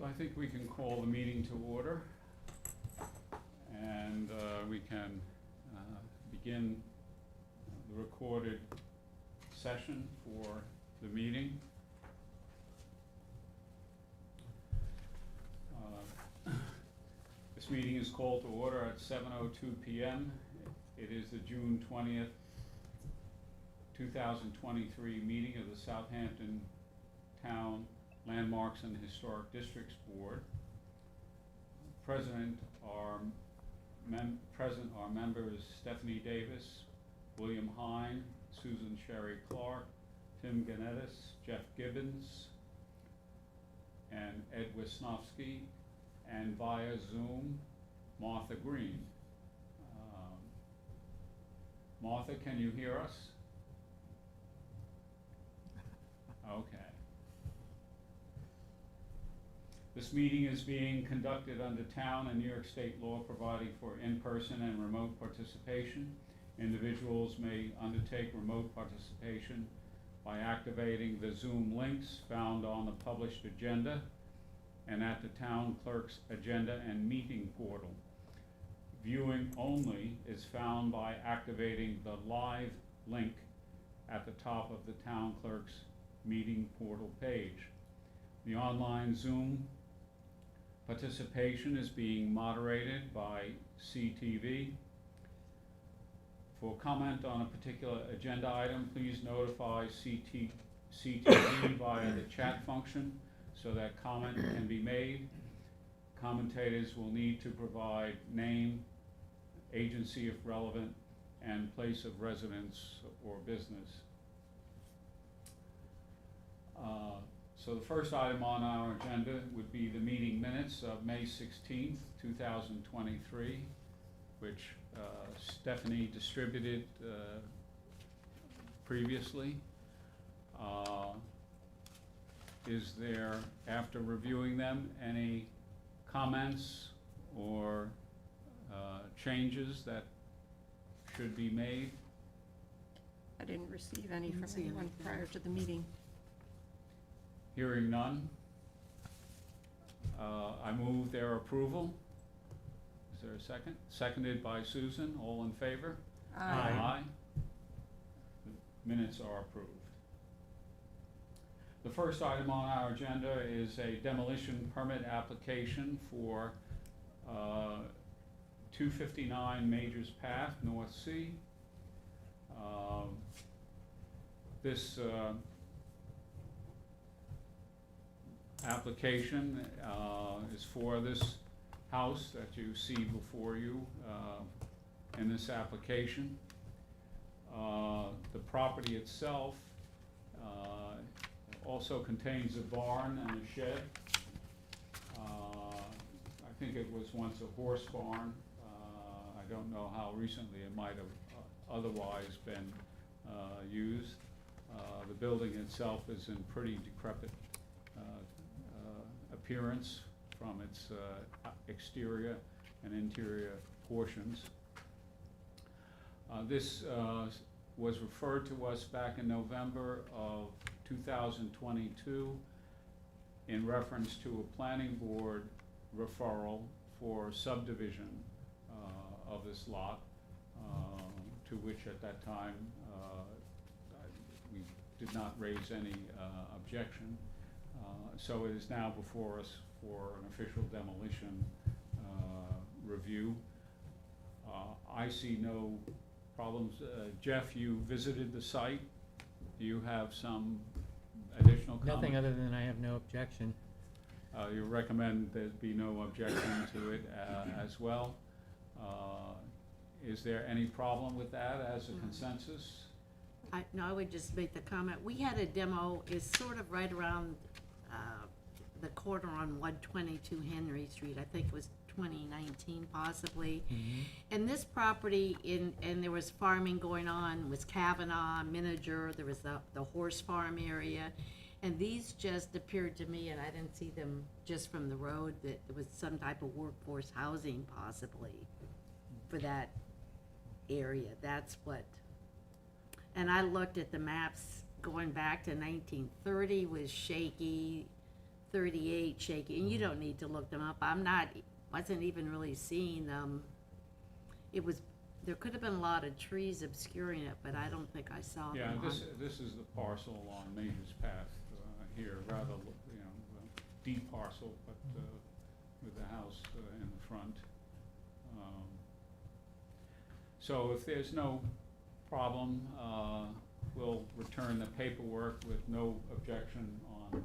So I think we can call the meeting to order, and we can begin the recorded session for the meeting. This meeting is called to order at 7:02 p.m. It is the June 20th, 2023 meeting of the Southampton Town Landmarks and Historic Districts Board. Present are members Stephanie Davis, William Hine, Susan Sherry Clark, Tim Ganettis, Jeff Gibbons, and Ed Wisnowski, and via Zoom, Martha Green. Martha, can you hear us? Okay. This meeting is being conducted under town and New York State law providing for in-person and remote participation. Individuals may undertake remote participation by activating the Zoom links found on the published agenda and at the town clerk's agenda and meeting portal. Viewing only is found by activating the live link at the top of the town clerk's meeting portal page. The online Zoom participation is being moderated by CTV. For comment on a particular agenda item, please notify CTV via the chat function so that comment can be made. Commentators will need to provide name, agency if relevant, and place of residence or business. So the first item on our agenda would be the meeting minutes of May 16th, 2023, which Stephanie distributed previously. Is there, after reviewing them, any comments or changes that should be made? I didn't receive any from anyone prior to the meeting. Hearing none, I move their approval. Is there a second? Seconded by Susan. All in favor? Aye. The minutes are approved. The first item on our agenda is a demolition permit application for 259 Majors Path, North Sea. This application is for this house that you see before you in this application. The property itself also contains a barn and a shed. I think it was once a horse barn. I don't know how recently it might have otherwise been used. The building itself is in pretty decrepit appearance from its exterior and interior portions. This was referred to us back in November of 2022 in reference to a planning board referral for subdivision of this lot, to which at that time we did not raise any objection. So it is now before us for an official demolition review. I see no problems. Jeff, you visited the site. Do you have some additional comment? Nothing other than I have no objection. You recommend there be no objection to it as well. Is there any problem with that as a consensus? No, I would just make the comment. We had a demo, is sort of right around the corner on 122 Henry Street. I think it was 2019 possibly. Mm-hmm. And this property, and there was farming going on, was Kavanaugh, Miniger, there was the horse farm area. And these just appeared to me, and I didn't see them just from the road, that it was some type of workforce housing possibly for that area. That's what, and I looked at the maps going back to 1930 was shaky. 38 shaky, and you don't need to look them up. Wasn't even really seeing them. There could have been a lot of trees obscuring it, but I don't think I saw Yeah, them. this is the parcel on Major's Path here, rather, deep parcel, but with the house in the front. So if there's no problem, we'll return the paperwork with no objection on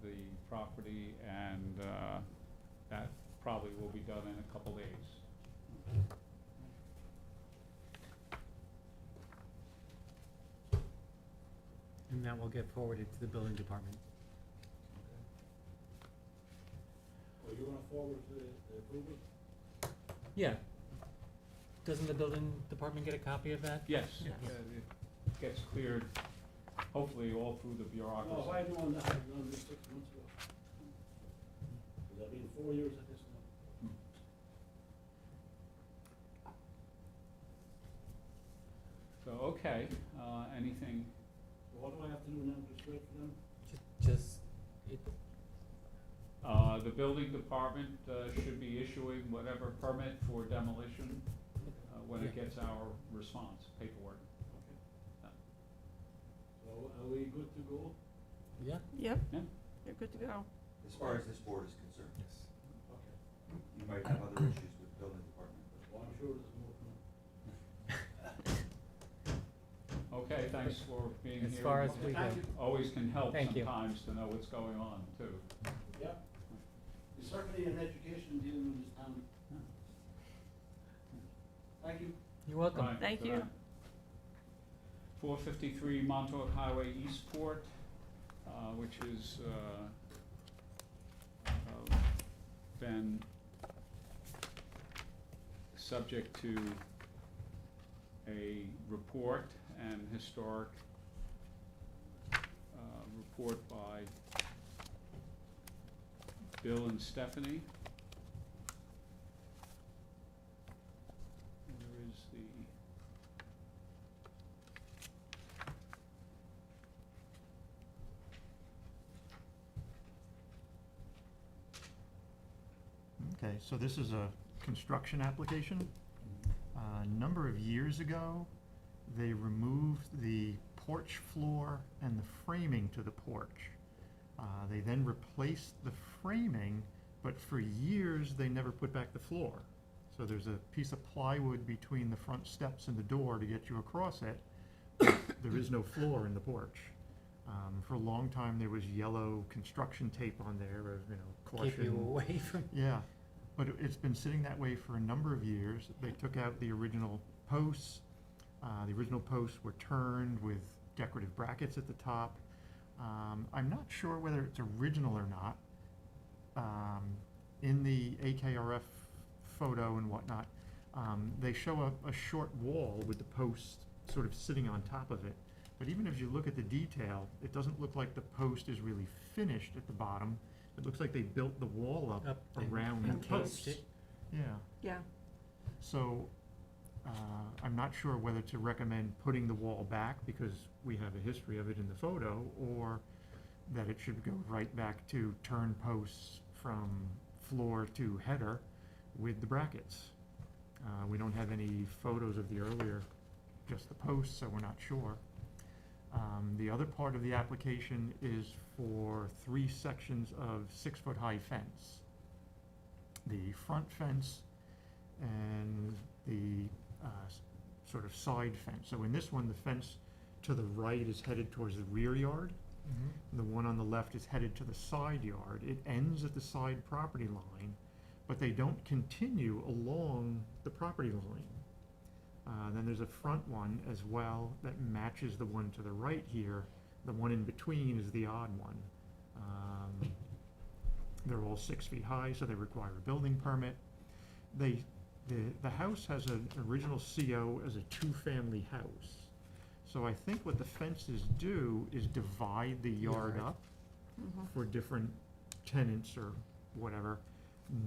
the property, and that probably will be done in a couple days. And that will get forwarded to the building department. Well, you wanna forward the approval? Yeah. Doesn't the building department get a copy of that? Yes, Yeah. it gets cleared, hopefully all through the bureaucracy. No, why done that, I've done this 6 months ago. Because I've been 4 years at this now. So, okay, anything, What do I have to do now, just wait for them? the building department should be issuing whatever permit for demolition when it Yeah. gets our response, paperwork. Okay. So are we good to go? Yeah. Yep, Yeah. you're good to go. As far as this board is concerned, Yes. Okay. you might have other issues with the building department, but Well, I'm sure there's more coming. Okay, thanks for being here. As far as we go. Thank you. Always can help Thank you. sometimes to know what's going on, too. Yeah. It's certainly an education dealing with this town. Thank you. You're welcome. Right, Thank for you. that. 453 Montauk Highway, Eastport, which is been subject to a report and historic report by Bill and Stephanie. Where is the? Okay, so this is a construction application. A number of years ago, they removed the porch floor and the framing to the porch. They then replaced the framing, but for years, they never put back the floor. So there's a piece of plywood between the front steps and the door to get you across it. There is no floor in the porch. For a long time, there was yellow construction tape on there of, caution. Keep you away from. Yeah, but it's been sitting that way for a number of years. They took out the original posts. The original posts were turned with decorative brackets at the top. I'm not sure whether it's original or not. In the AKRF photo and whatnot, they show a short wall with the posts sort of sitting on top of it. But even if you look at the detail, it doesn't look like the post is really finished at the bottom. It looks like they built the wall up and around the encased posts. it. Yeah, Yeah, so I'm not sure whether to recommend putting the wall back because we have a history of it in the photo, or that it should go right back to turn posts from floor to header with the brackets. We don't have any photos of the earlier, just the posts, so we're not sure. The other part of the application is for 3 sections of 6-foot-high fence. The front fence and the sort of side fence. So in this one, the fence to the right is headed towards the rear yard. The one on the left is headed to the side yard. It ends at the side property line, but they don't continue along the property line. Then there's a front one as well that matches the one to the right here. The one in between is the odd one. They're all 6 feet high, so they require a building permit. The house has an original CO as a 2-family house. So I think what the fences do is divide the yard Yard. up for different tenants or whatever,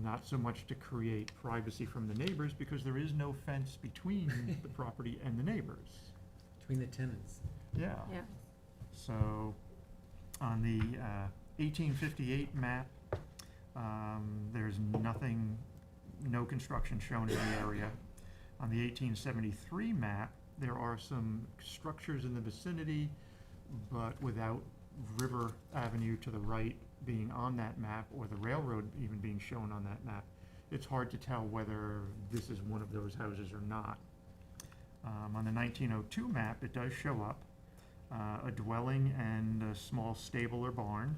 not so much to create privacy from the neighbors because there is no fence between the property and the neighbors. Between the tenants. Yeah. yeah. So on the 1858 map, there's nothing, no construction shown in the area. On the 1873 map, there are some structures in the vicinity, but without River Avenue to the right being on that map, or the railroad even being shown on that map, it's hard to tell whether this is one of those houses or not. On the 1902 map, it does show up, a dwelling and a small stable or barn,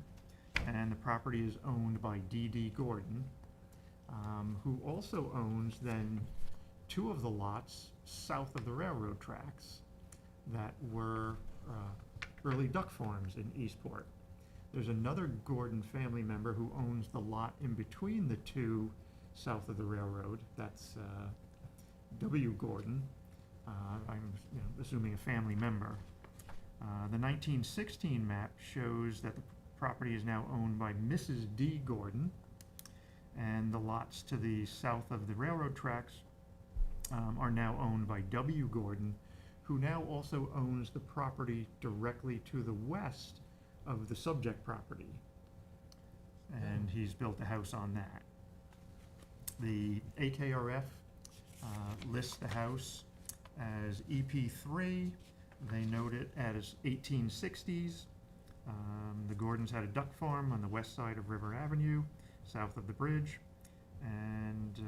and the property is owned by D.D. Gordon, who also owns then 2 of the lots south of the railroad tracks that were early duck farms in Eastport. There's another Gordon family member who owns the lot in between the 2 south of the railroad. That's W. Gordon. I'm assuming a family member. The 1916 map shows that the property is now owned by Mrs. D. Gordon, and the lots to the south of the railroad tracks are now owned by W. Gordon, who now also owns the property directly to the west of the subject property. And he's built a house on that. The AKRF lists the house as EP3. They note it as 1860s. The Gordons had a duck farm on the west side of River Avenue, south of the bridge, and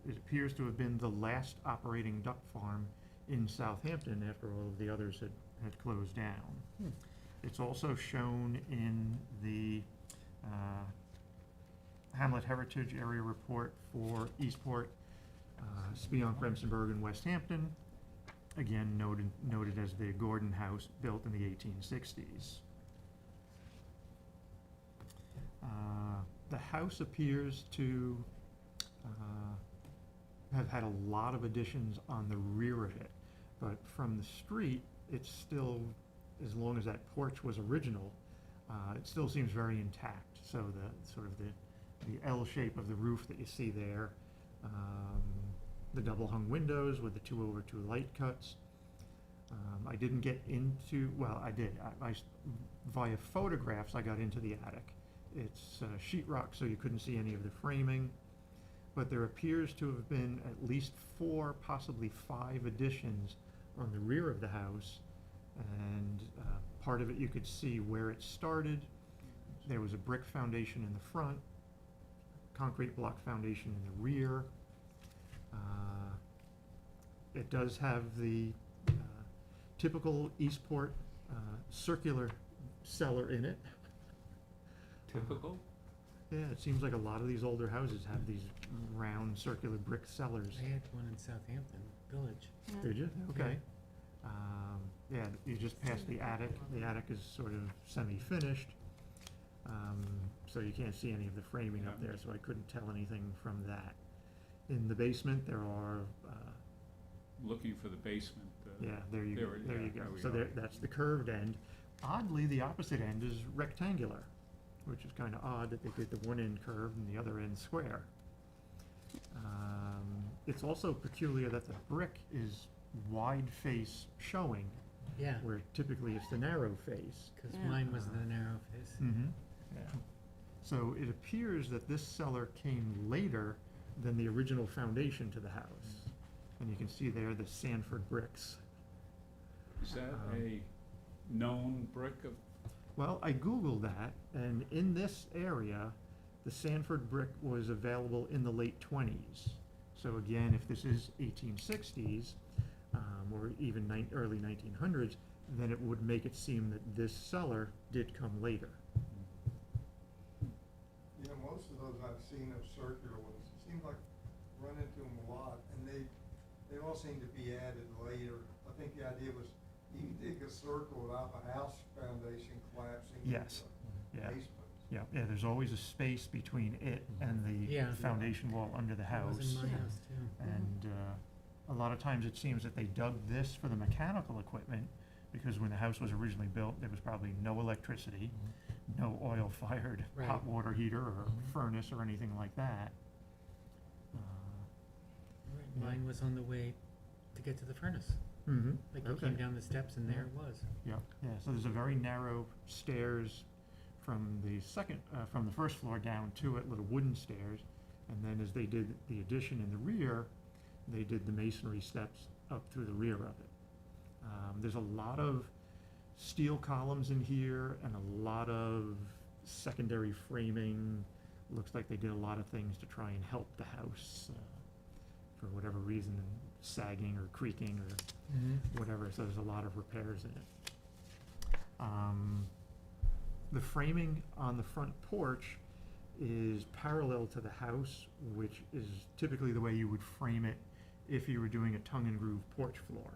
it appears to have been the last operating duck farm in Southampton after all of the others had closed down. It's also shown in the Hamlet Heritage Area Report for Eastport, Spion, Remsenburg, and West Hampton, again noted as the Gordon House built in the 1860s. The house appears to have had a lot of additions on the rear of it, but from the street, it's still, as long as that porch was original, it still seems very intact. So the sort of the L shape of the roof that you see there, the double hung windows with the 2/2 light cuts. I didn't get into, well, I did. Via photographs, I got into the attic. It's sheetrock, so you couldn't see any of the framing, but there appears to have been at least 4, possibly 5 additions on the rear of the house, and part of it you could see where it started. There was a brick foundation in the front, concrete block foundation in the rear. It does have the typical Eastport circular cellar in it. Typical? Yeah, it seems like a lot of these older houses have these round circular brick cellars. I had one in Southampton Village. Yeah. Did you? Okay. Yeah, you just passed the attic. The attic is sort of semi-finished, so you can't see any of the framing up there, so I couldn't tell anything from that. In the basement, there are, Looking for the basement. yeah, there you There we go. go. So that's the curved end. Oddly, the opposite end is rectangular, which is kind of odd that they did the one end curved and the other end square. It's also peculiar that the brick is wide face showing, Yeah, where typically it's the narrow face. because Yeah. mine was the narrow face. Mm-hmm. Yeah. So it appears that this cellar came later than the original foundation to the house. And you can see there the Sanford bricks. Is that a known brick of, Well, I Googled that, and in this area, the Sanford brick was available in the late 20s. So again, if this is 1860s, or even early 1900s, then it would make it seem that this cellar did come later. Yeah, most of those I've seen are circular ones. It seems like run into them a lot, and they all seem to be added later. I think the idea was you can dig a circle without the house foundation collapsing into Yes. the Yeah. basement. Yeah, there's always a space between it and the Yeah. foundation wall under the That was house. in my Yeah. house too. And a lot of times it seems that they dug this for the mechanical equipment, because when the house was originally built, there was probably no electricity, no oil-fired hot Right. water heater or Mhm. furnace or anything like that. Right, Yeah. mine was on the way to get to the furnace. Mm-hmm. Like you came down the steps and there it was. Yeah, so there's a very narrow stairs from the second, from the first floor down to it, little wooden stairs. And then as they did the addition in the rear, they did the masonry steps up through the rear of it. There's a lot of steel columns in here and a lot of secondary framing. Looks like they did a lot of things to try and help the house, for whatever reason, sagging or creaking or whatever, so there's a lot of repairs in it. The framing on the front porch is parallel to the house, which is typically the way you would frame it if you were doing a tongue and groove porch floor.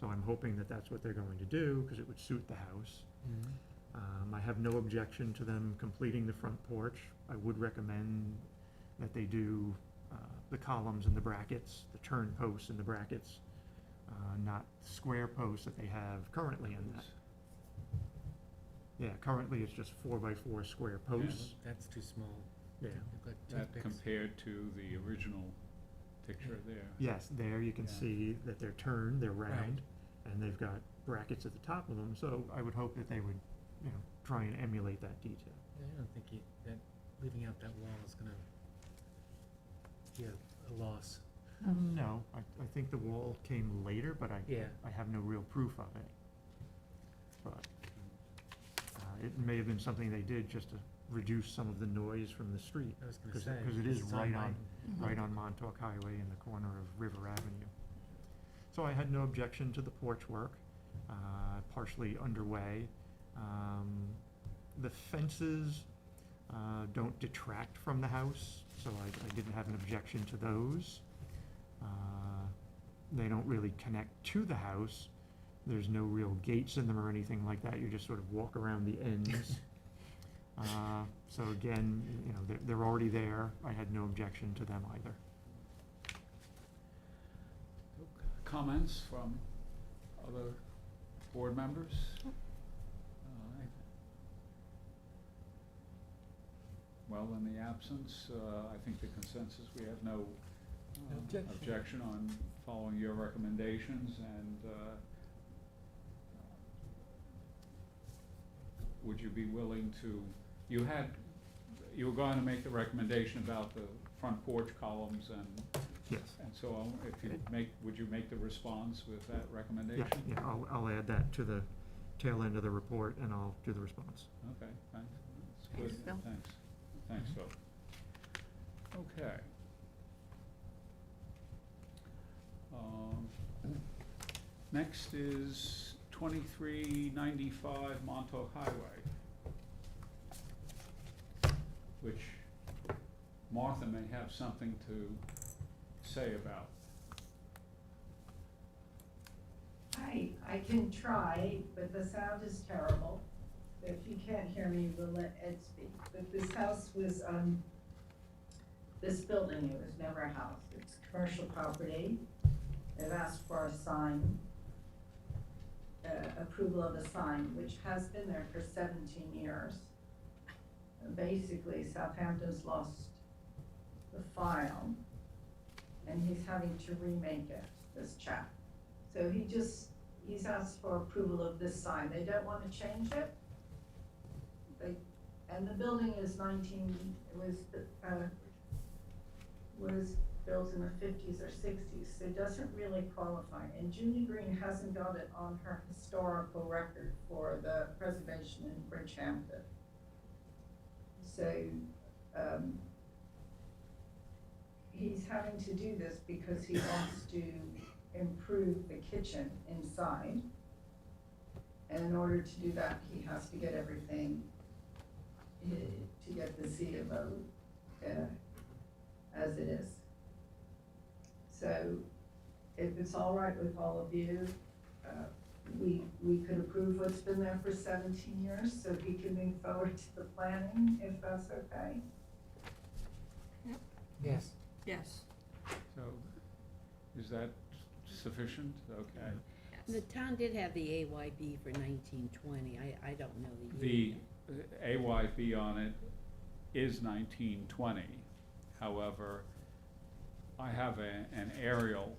So I'm hoping that that's what they're going to do, because it would suit the house. I have no objection to them completing the front porch. I would recommend that they do the columns and the brackets, the turn posts and the brackets, not square posts that they have currently in that. Yeah, currently it's just 4x4 square posts. That's too small. Yeah. They've got That toothpicks. compared to the original picture there. Yes, there you can Yeah. see that they're turned, they're Right. round, and they've got brackets at the top of them, so I would hope that they would, try and emulate that detail. Yeah, I don't think that leaving out that wall is gonna be a loss. No, I think the wall came later, but Yeah. I have no real proof of it. But it may have been something they did just to reduce some of the noise from the street. I was gonna Because say. it is it's right light. right on Montauk Highway in the corner of River Avenue. So I had no objection to the porch work, partially underway. The fences don't detract from the house, so I didn't have an objection to those. They don't really connect to the house. There's no real gates in them or anything like that. You just sort of walk around the ends. So again, they're already there. I had no objection to them either. Comments from other board members? Well, in the absence, I think the consensus, we have no objection on following your recommendations, and would you be willing to, you were going to make the recommendation about the front porch columns Yes. and so on. If you would you make the response with that Yeah, recommendation? yeah, I'll add that to the tail end of the report, and I'll do the response. Okay, thanks. That's Thanks, good. Phil. Thanks, Phil. Okay. Next is 2395 Montauk Highway, which Martha may have something to say about. I can try, but the sound is terrible. If you can't hear me, we'll let Ed speak. But this house was, this building, it was never a house. It's commercial property. They've asked for a sign, approval of a sign, which has been there for 17 years. Basically, Southampton's lost the file, and he's having to remake it, this chap. So he's asked for approval of this sign. They don't want to change it. And the building is was built in the 50s or 60s, so it doesn't really qualify. And Julie Green hasn't got it on her historical record for the preservation in Bridgehampton. So, he's having to do this because he wants to improve the kitchen inside. And in order to do that, he has to get everything, to get the C of O, as it is. So, if it's all right with all of you, we could approve what's been there for 17 years, so he can move forward to the planning, if that's okay. Yes. Yes. So, is that sufficient? Okay. The town did have the AYB for 1920, I don't know the The year. AYB on it is 1920. However, I have an aerial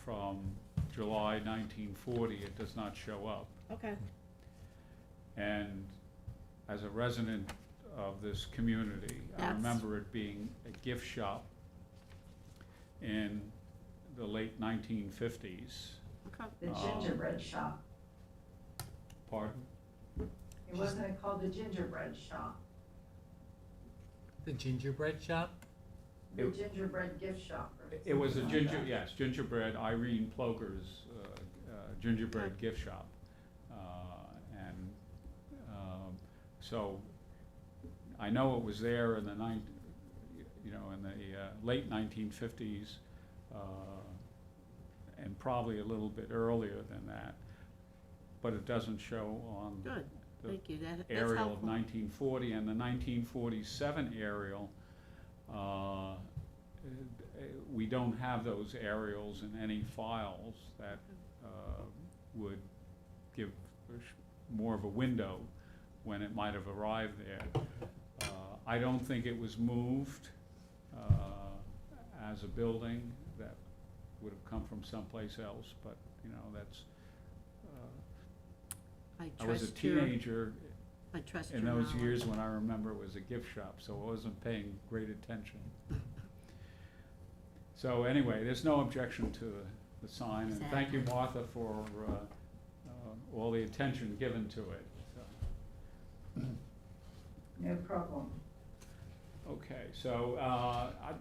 from July 1940. It does not show up. Okay, And as a resident of this community, I That's- remember it being a gift shop in the late 1950s. Okay. The gingerbread shop. Pardon? It wasn't it called the gingerbread shop? The gingerbread shop? The It- gingerbread gift shop. or It was a something like ginger, that. yes, gingerbread, Irene Ploger's gingerbread gift shop. And so I know it was there in the late 1950s, and probably a little bit earlier than that, but it doesn't show on Good, the thank you, that's aerial of helpful. 1940, and the 1947 aerial, we don't have those aerials in any files that would give more of a window when it might have arrived there. I don't think it was moved as a building. That would have come from someplace else, but, that's, I was a trust your- teenager I trust your in those knowledge. years when I remember it was a gift shop, so I wasn't paying great attention. So anyway, there's no objection to the sign, and thank you, Exactly. Martha, for all the attention given to it. So, No problem. okay, so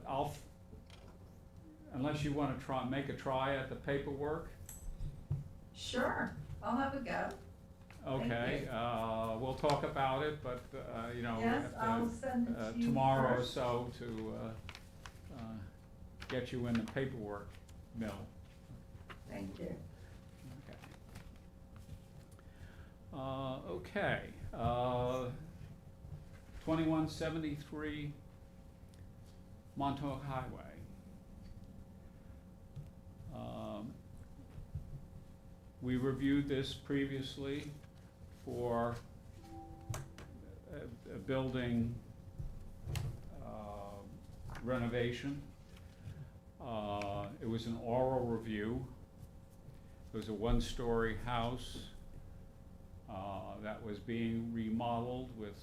I'll, unless you want to make a try at the paperwork, Sure, I'll have a go. Thank okay, we'll talk about it, but, Yes, I'll send it to you tomorrow or first. so to get you in the paperwork mill. Thank you. Okay, 2173 Montauk Highway. We reviewed this previously for a building renovation. It was an oral review. It was a one-story house that was being remodeled with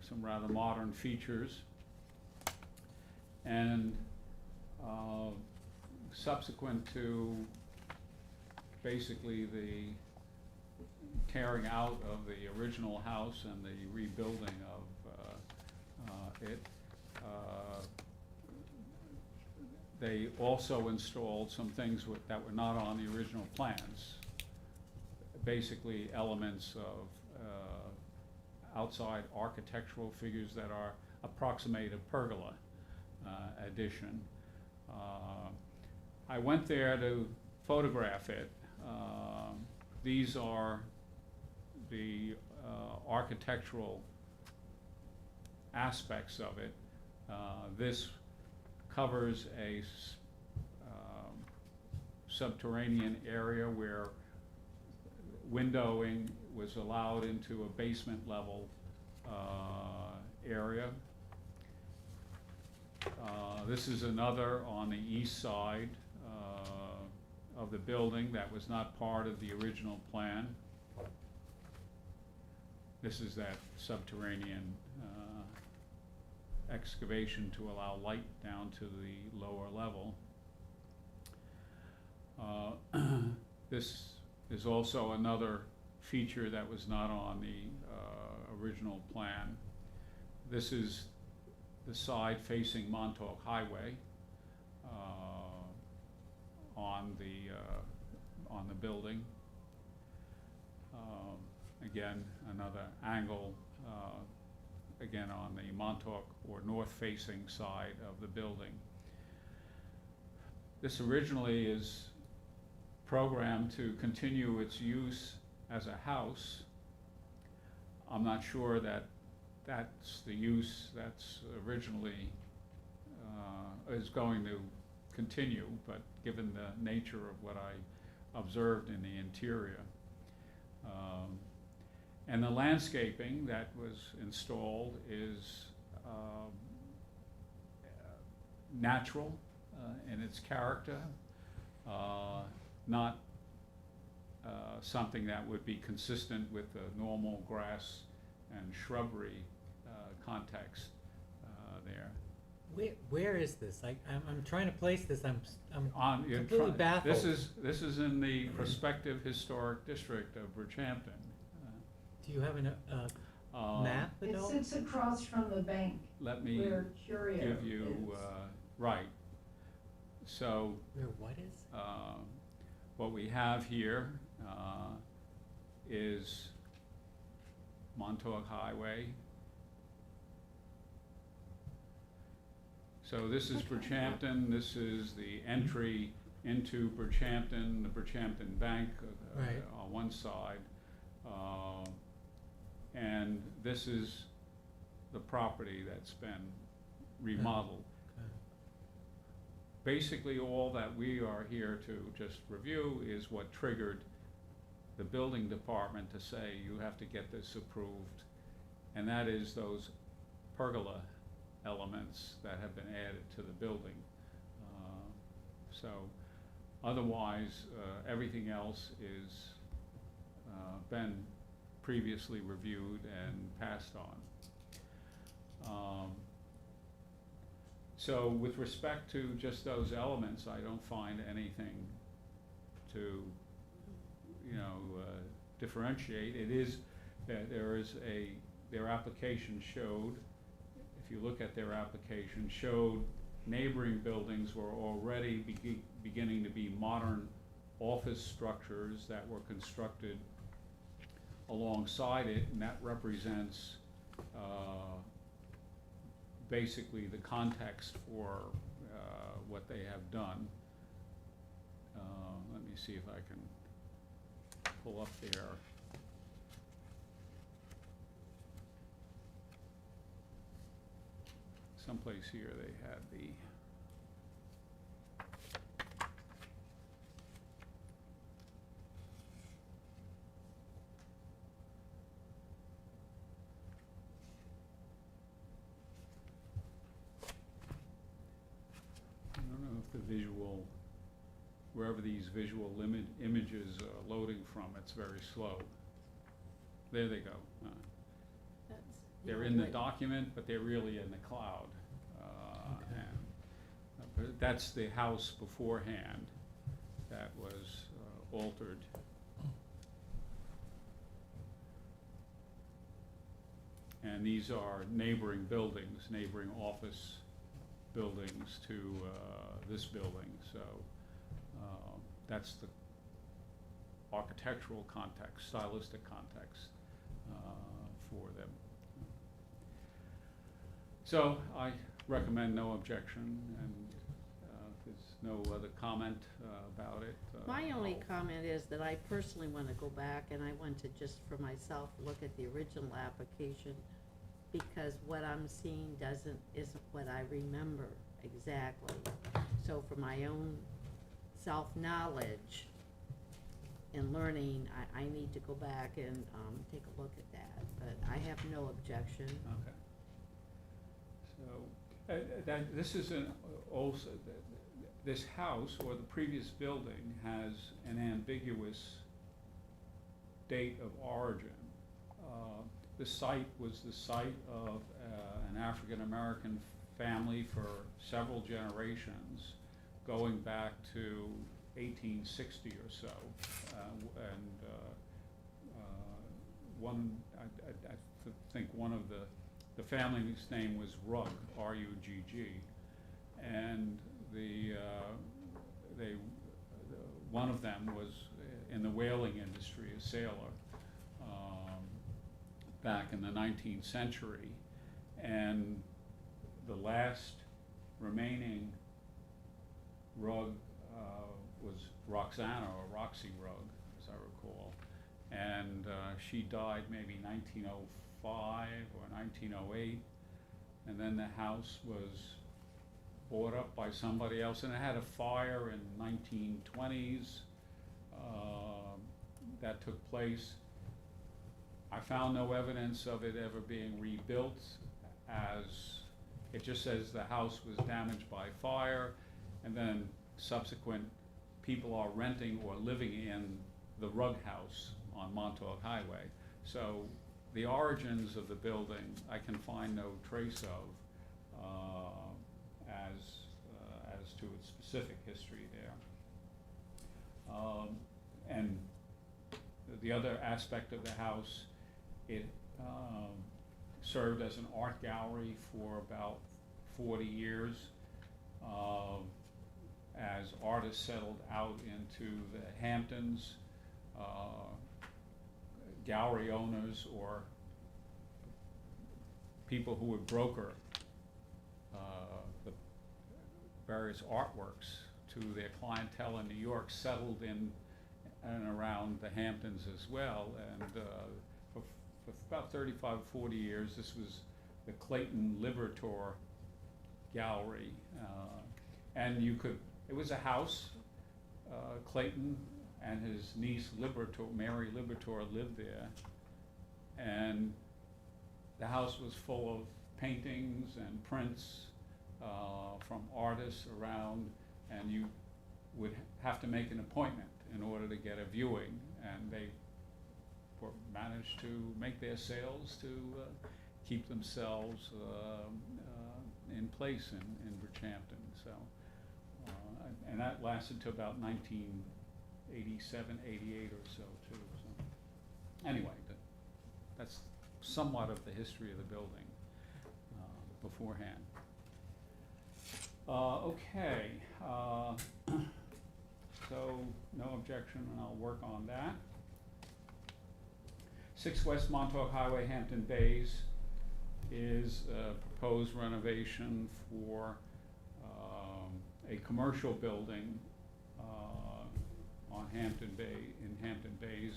some rather modern features. And subsequent to basically the tearing out of the original house and the rebuilding of it, they also installed some things that were not on the original plans. Basically elements of outside architectural figures that are approximate a pergola addition. I went there to photograph it. These are the architectural aspects of it. This covers a subterranean area where windowing was allowed into a basement level area. This is another on the east side of the building that was not part of the original plan. This is that subterranean excavation to allow light down to the lower level. This is also another feature that was not on the original plan. This is the side facing Montauk Highway on the building. Again, another angle, again on the Montauk or north-facing side of the building. This originally is programmed to continue its use as a house. I'm not sure that that's the use that's originally is going to continue, but given the nature of what I observed in the interior. And the landscaping that was installed is natural in its character, not something that would be consistent with the normal grass and shrubbery context there. Where is this? I'm trying to place this, I'm You're completely baffled. This is in the prospective historic district of Bridgehampton. Do you have map at It all? sits across from the bank Let me where Curio give you, is. right. So, Where what is? what we have here is Montauk Highway. So this is Bridgehampton, this is the entry into Bridgehampton, the Bridgehampton Bank Right. on one side. And this is the property that's been remodeled. Okay. Basically, all that we are here to just review is what triggered the building department to say, you have to get this approved. And that is those pergola elements that have been added to the building. So otherwise, everything else is been previously reviewed and passed on. So with respect to just those elements, I don't find anything to, differentiate. It is that their application showed, if you look at their application, showed neighboring buildings were already beginning to be modern office structures that were constructed alongside it, and that represents basically the context for what they have done. Let me see if I can pull up there. Someplace here they had the I don't know if the visual, wherever these visual images are loading from, it's very slow. There they go. That's, They're yeah, in the right. document, but they're really in the cloud. Okay. And, but that's the house beforehand that was altered. And these are neighboring buildings, neighboring office buildings to this building. So that's the architectural context, stylistic context for them. So I recommend no objection, and if there's no other comment about it. My only I'll- comment is that I personally want to go back and I want to just for myself look at the original application, because what I'm seeing isn't what I remember exactly. So for my own self-knowledge and learning, I need to go back and take a look at that, but I have no objection. Okay. So, this is also, this house or the previous building has an ambiguous date of origin. The site was the site of an African-American family for several generations, going back to 1860 or so. I think one of the family's name was Rugg, R-U-G-G, and one of them was in the whaling industry, a sailor, back in the 19th century, and the last remaining Rugg was Roxana, or Roxy Rugg, as I recall, and she died maybe 1905 or 1908, and then the house was bought up by somebody else, and it had a fire in 1920s that took place. I found no evidence of it ever being rebuilt, as it just says the house was damaged by fire, and then subsequent people are renting or living in the Rugg house on Montauk Highway. So the origins of the building, I can find no trace of, as to its specific history there. And the other aspect of the house, it served as an art gallery for about 40 years. As artists settled out into the Hamptons, gallery owners or people who would broker the various artworks to their clientele in New York settled in and around the Hamptons as well. And for about 35, 40 years, this was the Clayton Liberator Gallery. And it was a house. Clayton and his niece Liberator, Mary Liberator, lived there. And the house was full of paintings and prints from artists around, and you would have to make an appointment in order to get a viewing, and they managed to make their sales to keep themselves in place in Bridgehampton. So, and that lasted to about 1987, 88 or so too. So, anyway, that's somewhat of the history of the building beforehand. Okay, so no objection, and I'll work on that. 6 West Montauk Highway, Hampton Bays, is a proposed renovation for a commercial building on Hampton Bay, in Hampton Bays,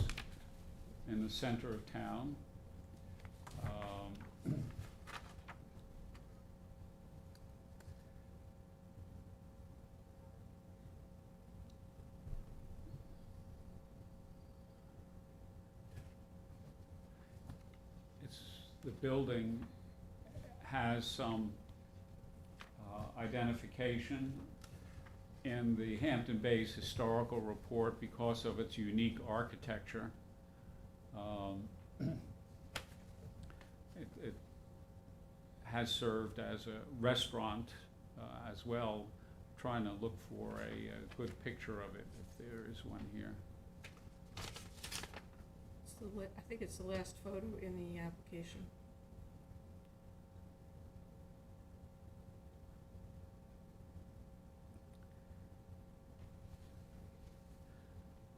in the center of town. The building has some identification in the Hampton Bays Historical Report because of its unique architecture. It has served as a restaurant as well, trying to look for a good picture of it, if there is one here. I think it's the last photo in the application.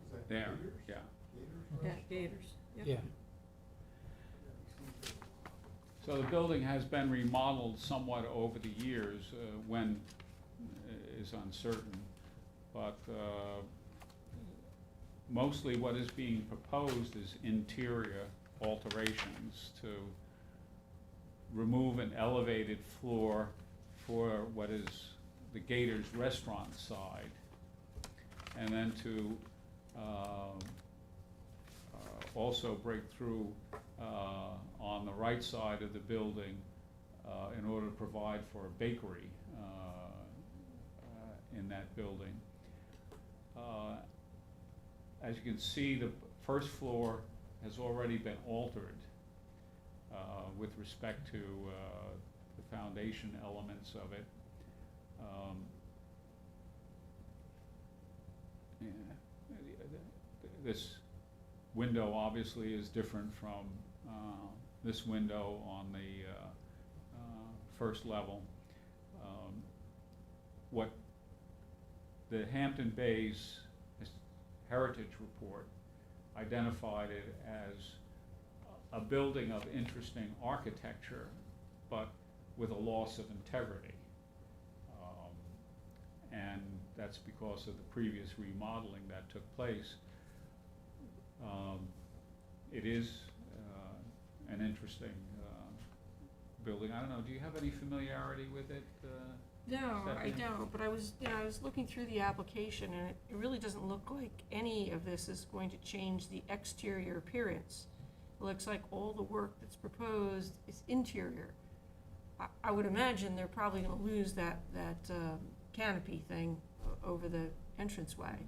Is that There, Gators? yeah. Gators? Yeah, Gators, yep. Yeah. So the building has been remodeled somewhat over the years, when is uncertain, but mostly what is being proposed is interior alterations to remove an elevated floor for what is the Gators restaurant side, and then to also break through on the right side of the building in order to provide for a bakery in that building. As you can see, the first floor has already been altered with respect to the foundation elements of it. This window obviously is different from this window on the first level. What the Hampton Bays Heritage Report identified it as a building of interesting architecture, but with a loss of integrity. And that's because of the previous remodeling that took place. It is an interesting building. I don't know, do you have any familiarity with it? No, I Stephanie? don't, but I was looking through the application, and it really doesn't look like any of this is going to change the exterior appearance. It looks like all the work that's proposed is interior. I would imagine they're probably gonna lose that canopy thing over the entranceway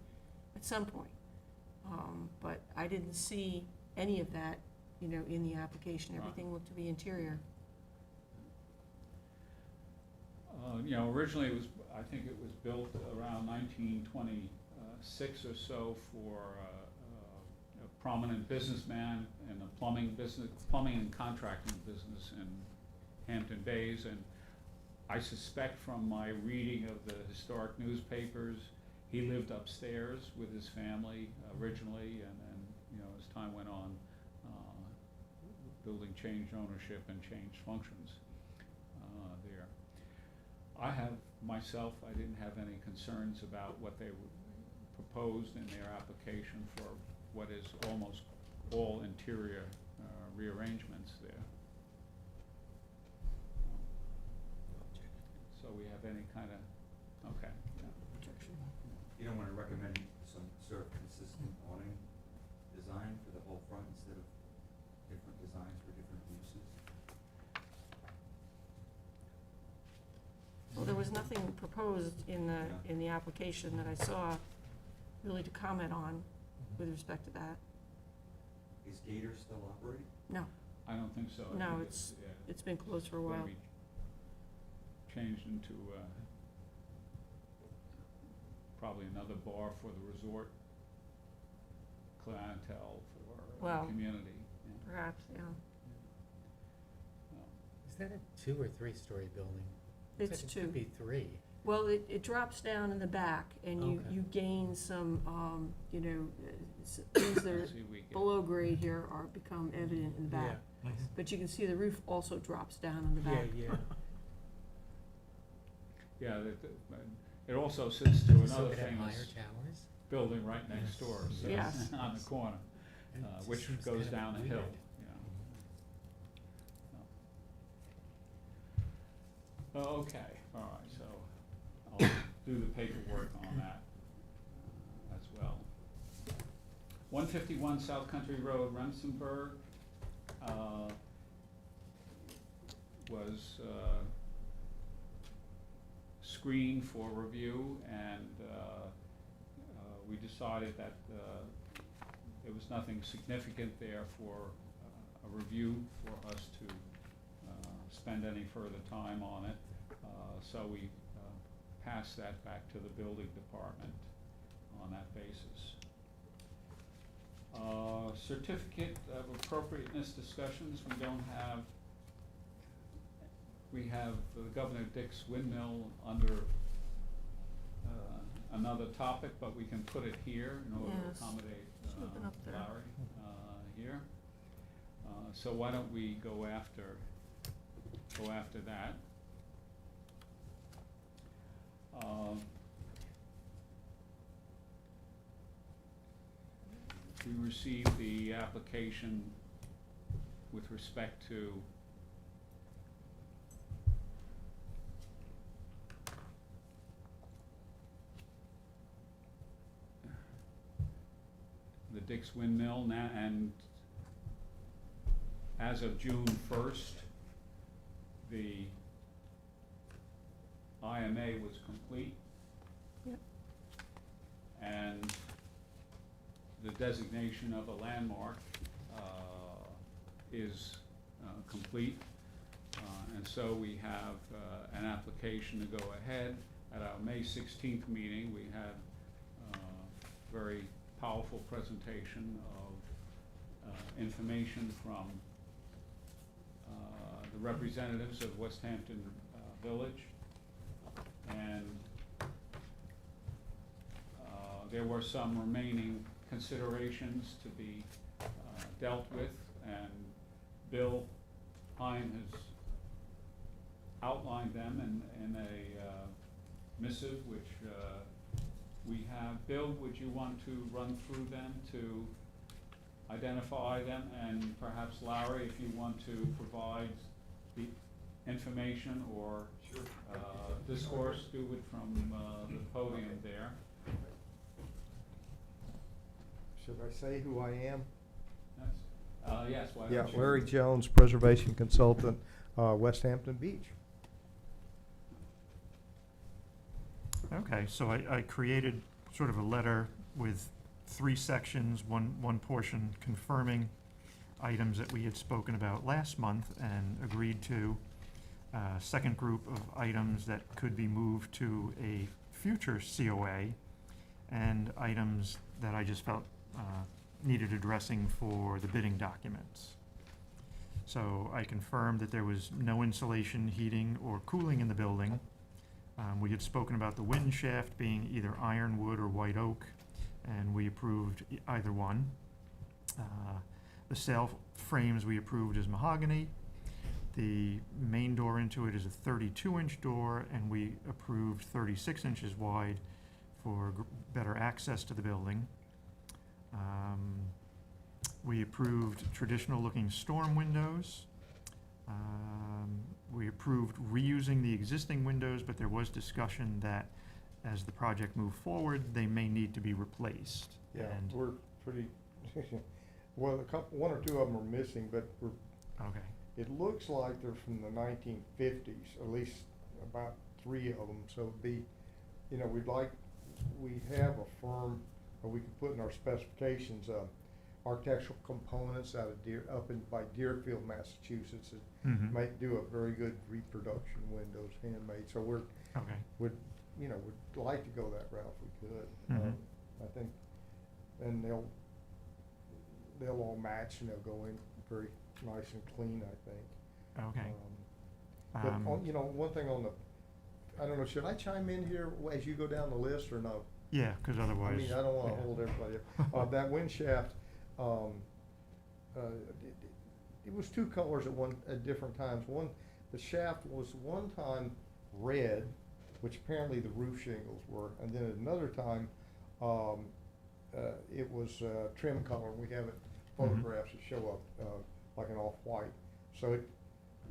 at some point. But I didn't see any of that you know, in the application. Right. Everything looked to be interior. You know, originally it was, I think it was built around 1926 or so for a prominent businessman in the plumbing and contracting business in Hampton Bays. And I suspect from my reading of the historic newspapers, he lived upstairs with his family originally, and then, you know, as time went on, the building changed ownership and changed functions there. I didn't have any concerns about what they proposed in their application for what is almost all interior rearrangements there. So we have any kind of, okay, yeah. Objection. You don't wanna recommend some sort of consistent awning design for the whole front instead of different designs for different uses? Well, there was nothing proposed in the application that I saw really to comment on with respect to that. Is Gators still operating? No, I don't think so. I No, think it's yeah, it's been closed for a gonna while. be changed into probably another bar for the resort clientele for Well, the community. Yeah. Perhaps, yeah. Is that a 2 or 3 story building? Looks It's like It 2. could be 3. Well, it drops down in the back, and Okay. you gain some, you know, things that are Let's see if we get- below grade here are become evident in the back. Yeah. But you can see the roof also drops down in the back. Yeah. Yeah, it also sits to So another it had higher famous towers? building right next Yes. door, so Yes. on the corner, It just which seems goes kind of down a hill, weird. you know. Okay, all right, so I'll do the paperwork on that as well. 151 South Country Road, Remsenburg, was screened for review, and we decided that there was nothing significant there for a review for us to spend any further time on it. So we passed that back to the building department on that basis. Certificate of appropriateness discussions, we don't have. We have the Governor Dick's windmill under another topic, but we can put it here in order to Yes. accommodate Should have been up there. Larry here. So why don't we go after that? We received the application with respect to the Dick's Windmill now, and as of June 1st, the IMA was complete. Yep. And the designation of a landmark is complete. And so we have an application to go ahead. At our May 16th meeting, we had a very powerful presentation of information from the representatives of West Hampton Village. And there were some remaining considerations to be dealt with, and Bill Hine has outlined them in a missive which we have. Bill, would you want to run through them to identify them, and perhaps Larry, if you want to provide the information or discourse, do it from the podium there. Should I say who I am? Yes, why Yeah, don't you? Larry Jones, Preservation Consultant, West Hampton Beach. Okay, so I created sort of a letter with 3 sections, one portion confirming items that we had spoken about last month and agreed to. Second group of items that could be moved to a future COA, and items that I just felt needed addressing for the bidding documents. So I confirmed that there was no insulation, heating, or cooling in the building. We had spoken about the wind shaft being either ironwood or white oak, and we approved either one. The sail frames we approved as mahogany. The main door into it is a 32-inch door, and we approved 36 inches wide for better access to the building. We approved traditional-looking storm windows. We approved reusing the existing windows, but there was discussion that as the project moved forward, they may need to be replaced. Yeah, And- we're pretty, well, one or two of them are missing, but Okay, it looks like they're from the 1950s, at least about 3 of them. So it'd be, we have a firm, or we could put in our specifications, architectural components out of by Deerfield, Massachusetts, that mm-hmm, might do a very good reproduction windows, handmade. So would like to go that route if we could. Mhm. I think, and they'll all match and they'll go in very nice and clean, I think. okay. But one thing on I don't know, should I chime in here as you go down the list or no? Yeah, because I otherwise. mean, I don't wanna yeah. hold everybody up. That wind shaft, it was 2 colors at different times. The shaft was one time red, which apparently the roof shingles were, and then at another time, it was trim color. We have photographs that show up like an off-white. So it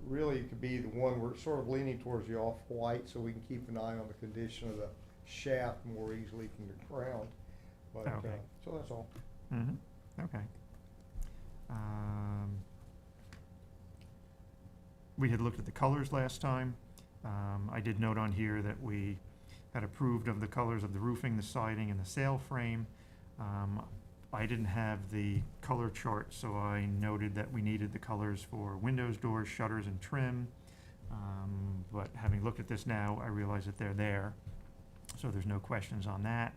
really could be the one we're sort of leaning towards the off-white, so we can keep an eye on the condition of the shaft more easily from the ground. But Okay. so that's all. Mm-hmm, okay. We had looked at the colors last time. I did note on here that we had approved of the colors of the roofing, the siding, and the sail frame. I didn't have the color chart, so I noted that we needed the colors for windows, doors, shutters, and trim. But having looked at this now, I realize that they're there, so there's no questions on that.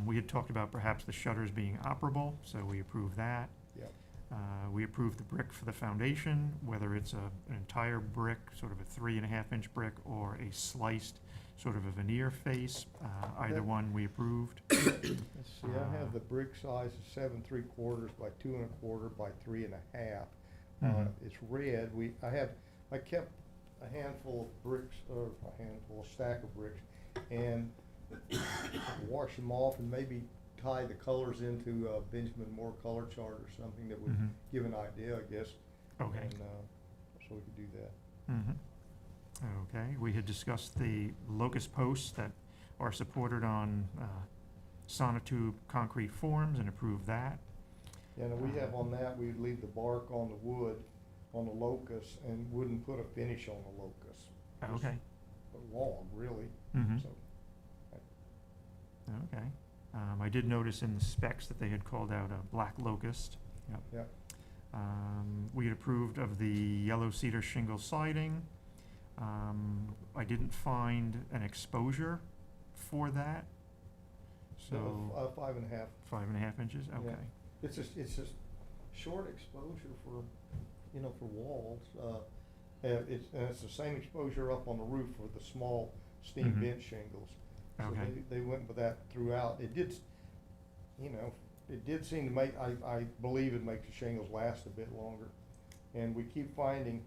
We had talked about perhaps the shutters being operable, so we approved that. Yep. We approved the brick for the foundation, whether it's an entire brick, sort of a 3.5-inch brick, or a sliced sort of a veneer face. Either That- one we approved. Let's see, I have the brick size of 7 3/4 by 2 1/4 by 3 1/2. Mhm. It's red. I kept a handful of bricks, or a stack of bricks, and wash them off and maybe tie the colors into Benjamin Moore color chart or something that would Mhm. give an idea, I guess. Okay. And, so we could do that. Mhm. Okay, we had discussed the locust posts that are supported on sonotube concrete forms and approved that. Yeah, and we have on that, we'd leave the bark on the wood, on the locust, and wouldn't put a finish on the locust. Just Okay. a log, really. Mhm. So, Okay. I did notice in the specs that they had called out a black locust. Yep. Yep. We had approved of the yellow cedar shingle siding. I didn't find an exposure for that, so 5 1/2. 5.5 inches, Yeah. okay. It's just short exposure for walls. And it's the same exposure up on the roof for the small steam Mhm. bench shingles. So Okay. they went with that throughout. It did seem to make, I believe it makes the shingles last a bit longer. And we keep finding,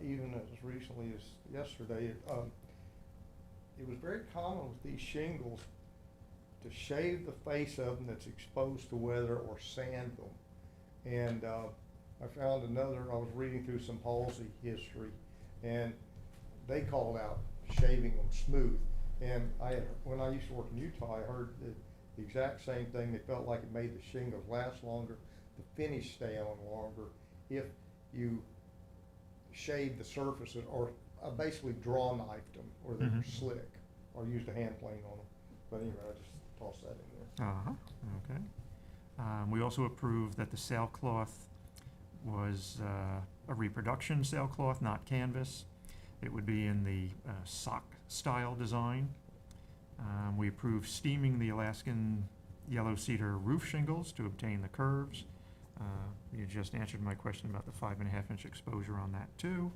even as recently as yesterday, it was very common with these shingles to shave the face of them that's exposed to weather or sand them. And I found I was reading through some policy history, and they called out shaving them smooth. And when I used to work in Utah, I heard the exact same thing. They felt like it made the shingles last longer, the finish stay on longer, if you shave the surfaces, or basically draw knifed them, or they were Mhm. slick, or used a hand plane on them. But anyway, I just tossed that in there. Uh-huh, okay. We also approved that the sailcloth was a reproduction sailcloth, not canvas. It would be in the sock style design. We approved steaming the Alaskan yellow cedar roof shingles to obtain the curves. You just answered my question about the 5.5-inch exposure on that too.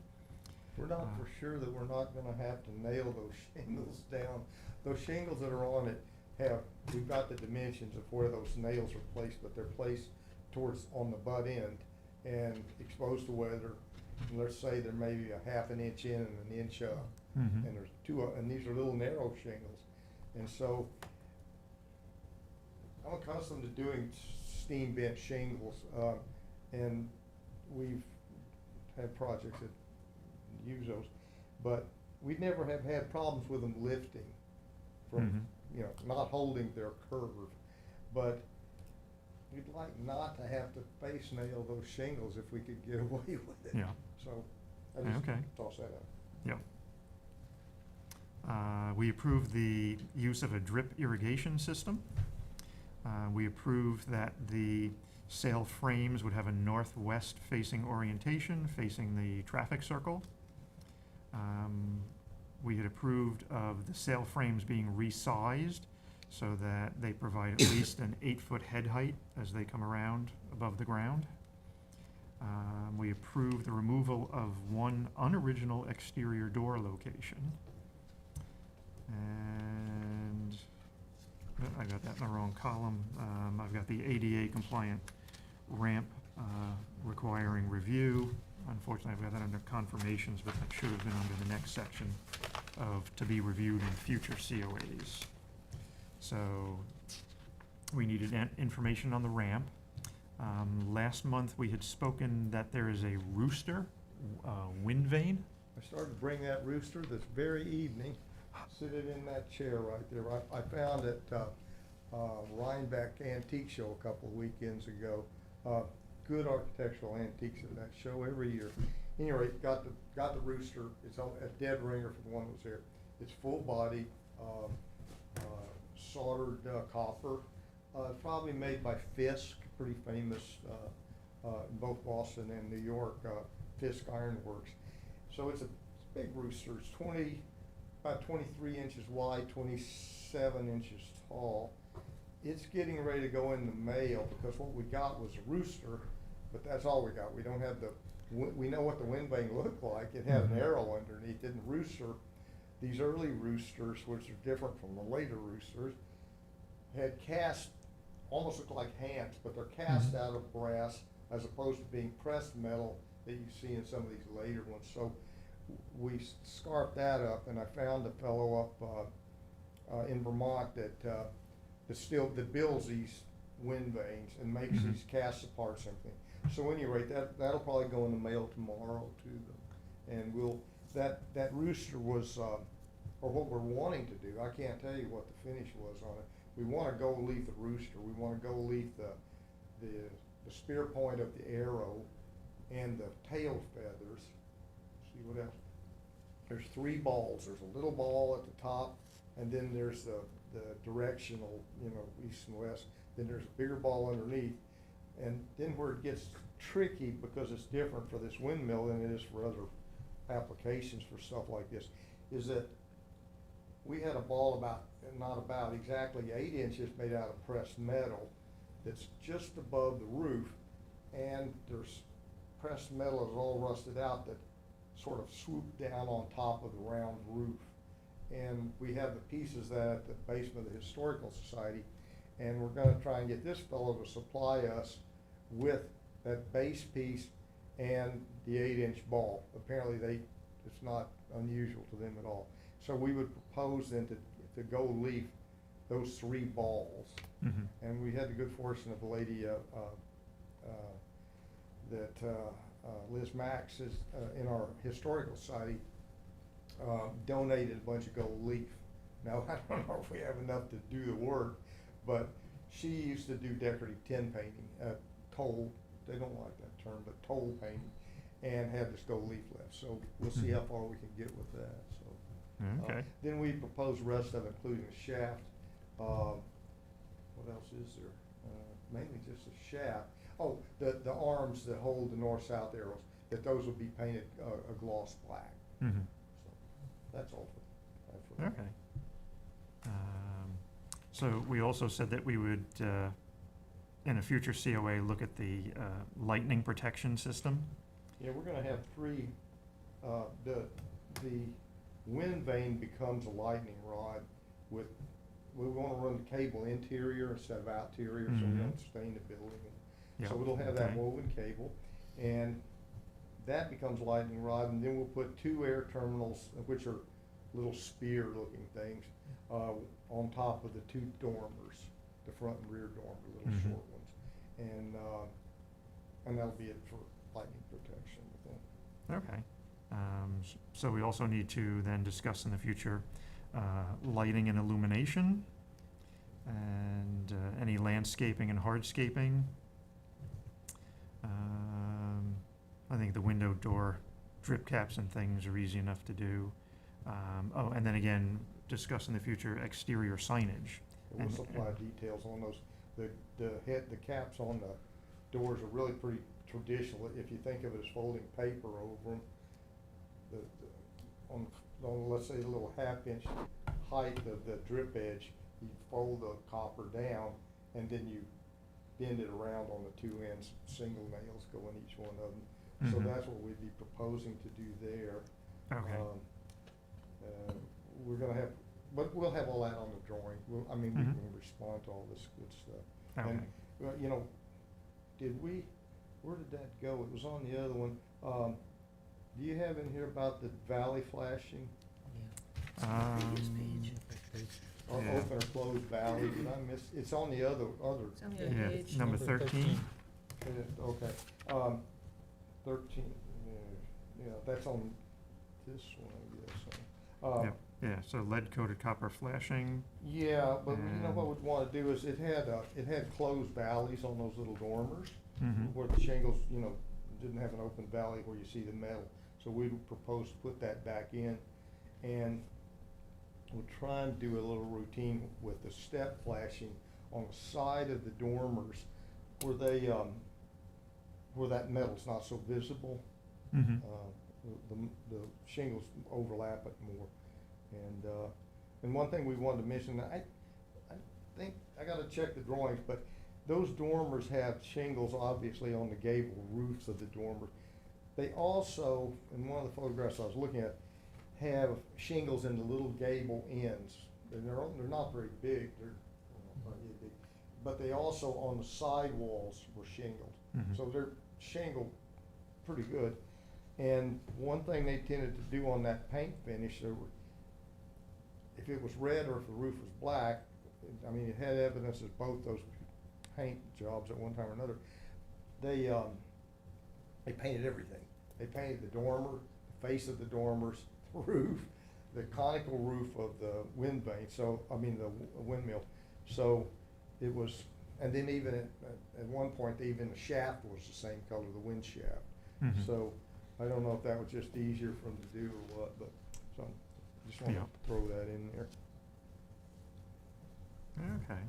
We're not for sure that we're not gonna have to nail those shingles down. Those shingles that are on it we've got the dimensions of where those nails are placed, but they're placed on the butt end and exposed to weather. And let's say there may be a 1/2 inch in and an inch up. Mhm. And there's and these are little narrow shingles. And so I'm accustomed to doing steam bent shingles, and we've had projects that use those, but we never have had problems with them lifting from, not holding their curve. But we'd like not to have to face nail those shingles if we could get away with it. Yeah. So I just Okay. toss that out. Yep. We approved the use of a drip irrigation system. We approved that the sail frames would have a northwest facing orientation, facing the traffic circle. We had approved of the sail frames being resized so that they provide at least an 8-foot head height as they come around above the ground. We approved the removal of one unoriginal exterior door location. And I got that in the wrong column. I've got the ADA compliant ramp requiring review. Unfortunately, I've got that under confirmations, but that should have been under the next section of to be reviewed in future COAs. So we needed information on the ramp. Last month, we had spoken that there is a rooster, wind vane. I started to bring that rooster this very evening, sit it in that chair right there. I found it Rhinebeck Antique Show a couple of weekends ago. Good architectural antiques at that show every year. Anyway, got the rooster. It's a dead ringer for the one that was there. It's full body, soldered copper. Probably made by Fisk, pretty famous in both Boston and New York, Fisk Ironworks. So it's a big rooster. It's about 23 inches wide, 27 inches tall. It's getting ready to go in the mail because what we got was a rooster, but that's all we got. We don't have we know what the wind vane looked like. It had an arrow underneath it. And rooster, these early roosters, which are different from the later roosters, had cast, almost look like hands, but they're cast out of brass as opposed to being pressed metal that you see in some of these later ones. So we scarfed that up, and I found a fellow up in Vermont that builds these wind vanes and makes these cast parts and everything. So anyway, that'll probably go in the mail tomorrow to them, and that rooster was, or what we're wanting to do. I can't tell you what the finish was on it. We want to go leaf the rooster. We want to go leaf the spear point of the arrow and the tail feathers. See what else? There's 3 balls. There's a little ball at the top, and then there's the directional, east and west. Then there's a bigger ball underneath. And then where it gets tricky, because it's different for this windmill than it is for other applications for stuff like this, is that we had a ball exactly 8 inches made out of pressed metal that's just above the roof, and there's pressed metal is all rusted out that sort of swooped down on top of the round roof. And we have the pieces that at the basement of the Historical Society, and we're going to try and get this fellow to supply us with that base piece and the 8-inch ball. Apparently it's not unusual to them at all. So we would propose then to go leaf those 3 balls. And we had the good fortune of a lady Liz Max is in our Historical Society donated a bunch of gold leaf. Now, I don't know if we have enough to do the work, but she used to do decorative tin painting, toll, they don't like that term, but toll painting, and had this gold leaf left. So we'll see how far we can get with that. So Okay. then we propose the rest of it, including the shaft. What else is there? mainly just a shaft. Oh, the arms that hold the north-south arrows, that those would be painted, a gloss black. Mhm. So, that's all for that. Okay. So we also said that we would, in a future COA, look at the lightning protection system. Yeah, we're gonna have three, the wind vane becomes a lightning rod with, we wanna run the cable interior instead of outerior, so we Mhm. don't stain the building. Yep, So it'll have that okay. woven cable, and that becomes lightning rod, and then we'll put two air terminals, which are little spear-looking things, on top of the two dormers, the front and rear dormer, little Mhm. short ones. And that'll be it for lightning protection with them. Okay. So we also need to then discuss in the future lighting and illumination, and any landscaping and hardscaping. I think the window door drip caps and things are easy enough to do. Oh, and then again, discuss in the future exterior signage. And we'll supply details on those. The caps on the doors are really pretty traditional, if you think of it as folding paper over them. On, let's say, a little half-inch height of the drip edge, you fold the copper down, and then you bend it around on the two ends, single nails go in each one of them. So Mhm. that's what we'd be proposing to do there. Okay. We're gonna have, but we'll have all that on the drawing. We Mhm. can respond to all this good stuff. Okay. And, you know, where did that go? It was on the other one. Do you have in here about the valley flashing? Previous Um, page. Or Yeah. open or closed valley? Did I miss? It's on the other. It's on the other Yeah, page. number 13. Okay. 13. Yeah, that's on this one, I guess. Yep, yeah, so lead-coated copper flashing. Yeah, but you know And- what we'd wanna do is it had closed valleys on those little dormers, Mhm. where the shingles, didn't have an open valley where you see the metal. So we would propose to put that back in, and we'll try and do a little routine with the step flashing on the side of the dormers where they, where that metal's not so visible. Mhm. The shingles overlap it more. And one thing we wanted to mention, I think, I gotta check the drawings, but those dormers have shingles obviously on the gable roofs of the dormer. They also, in one of the photographs I was looking at, have shingles in the little gable ends. And they're not very big, not really big, but they also on the side walls were shingled. Mhm. So they're shingled pretty good. And one thing they tended to do on that paint finish, if it was red or if the roof was black, I mean, it had evidence of both those paint jobs at one time or another. They painted everything. They painted the dormer, the face of the dormers, the roof, the conical roof of the wind vane, the windmill. So it was, and then even at one point, even the shaft was the same color, the wind shaft. Mhm. So I don't know if that was just easier for them to do or what, but, so, just wanted Yeah. to throw that in there. Okay.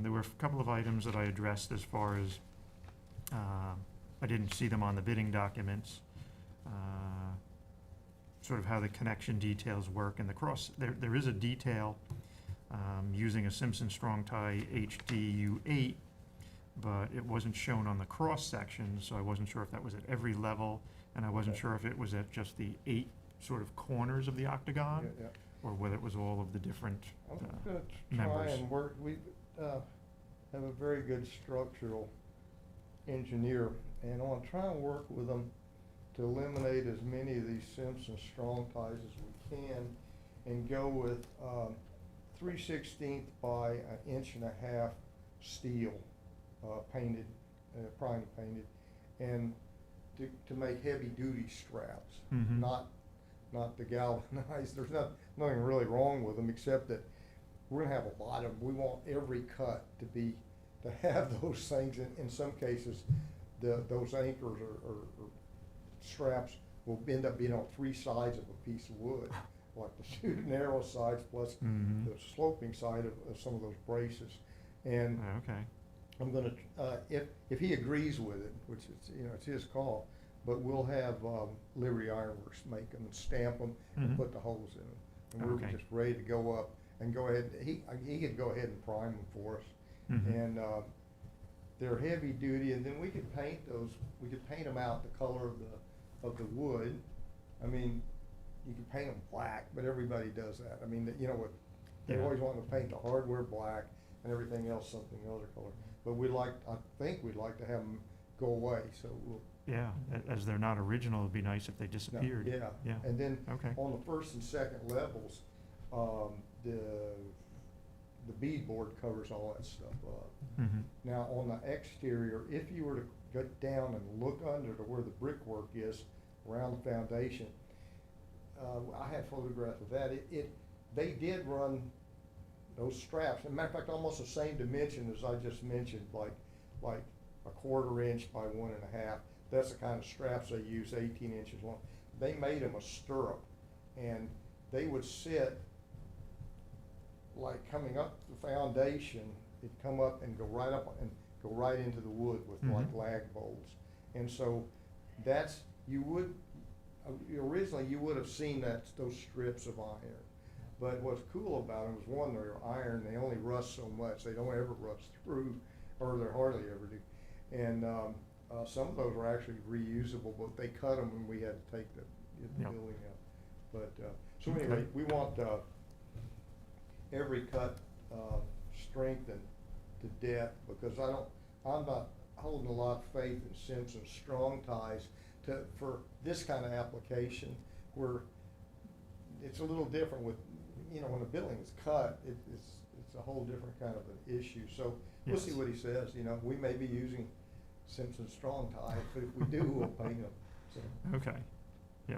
There were a couple of items that I addressed as far as, I didn't see them on the bidding documents. Sort of how the connection details work and the cross, there is a detail, using a Simpson strong tie HDU8, but it wasn't shown on the cross section, so I wasn't sure if that was at every level, and I wasn't Okay. sure if it was at just the 8 sort of corners of the octagon, Yeah, yeah. or whether it was all of the different I'm gonna try members. and work, we have a very good structural engineer, and I wanna try and work with them to eliminate as many of these Simpson strong ties as we can, and go with 3/16 by 1.5 inch steel, painted, prime painted, and to make heavy duty straps, Mhm. not the galvanized. There's nothing really wrong with them, except that we're gonna have a lot of them. We want every cut to have those things. In some cases, those anchors or straps will end up being on 3 sides of a piece of wood, like the shoot and arrow sides plus Mhm. the sloping side of some of those braces. And Okay. I'm gonna, if he agrees with it, which is, you know, it's his call, but we'll have, Liberty Iron Works make them and stamp them and Mhm. put the holes in them. And we're Okay. just ready to go up and go ahead, he could go ahead and prime them for us. Mhm. And, they're heavy duty, and then we could paint those, we could paint them out the color of the wood. I mean, you could paint them black, but everybody does that. I mean, you know what, they Yeah. always want to paint the hardware black and everything else something other color. But I think we'd like to have them go away, so we'll. Yeah, as they're not original, it'd be nice if they No, disappeared. Yeah. Yeah. And then Okay. on the first and second levels, the beadboard covers all that stuff up. Mhm. Now, on the exterior, if you were to get down and look under to where the brickwork is around the foundation, I had photographs of that. They did run those straps. As a matter of fact, almost the same dimension as I just mentioned, like a 1/4 inch by 1.5. That's the kind of straps they use, 18 inches long. They made them a stirrup, and they would sit like coming up the foundation. It'd come up and go right up and go right into the wood with like Mhm. lag bolts. And so originally you would have seen those strips of iron. But what's cool about them is, one, they're iron, they only rust so much, they don't ever rust through, or they hardly ever do. And some of those are actually reusable, but they cut them and we had to take the Yep. building out. But, so anyway, Okay. we want every cut strengthened to death, because I'm not holding a lot of faith in Simpson's strong ties for this kind of application, where it's a little different with, you know, when a building is cut, it's a whole different kind of an issue. So we'll see Yes. what he says. You know, we may be using Simpson's strong ties, but if we do, we'll paint them. So, Okay, yeah.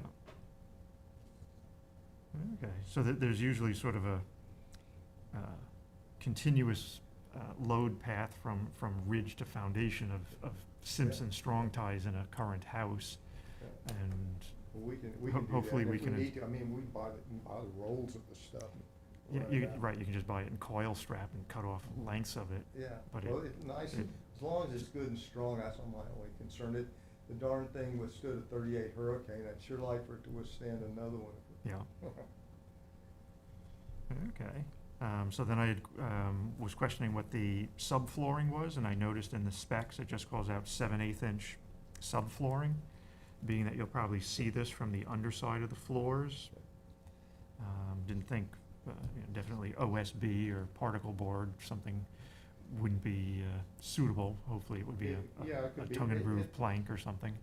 Okay, so there's usually sort of a continuous load path from ridge to foundation of Simpson strong ties in a current house, yeah. and Well, we can do that. Hopefully we If can- need to, I mean, we buy the rolls of the stuff. and yeah, run it out. right, you can just buy it in coil strap and cut off lengths of it. Yeah, But well, it's nice, it- as long as it's good and strong, that's all my only concern. The darn thing withstood a 38 hurricane, I'd sure like for it to withstand another one. Yeah. Okay, so then I had, was questioning what the subflooring was, and I noticed in the specs, it just calls out 7/8 inch subflooring, being that you'll probably see this from the underside of the floors. Didn't think, definitely OSB or particle board, something wouldn't be suitable. Hopefully it would be Yeah, it a could be. tongue and groove plank or something.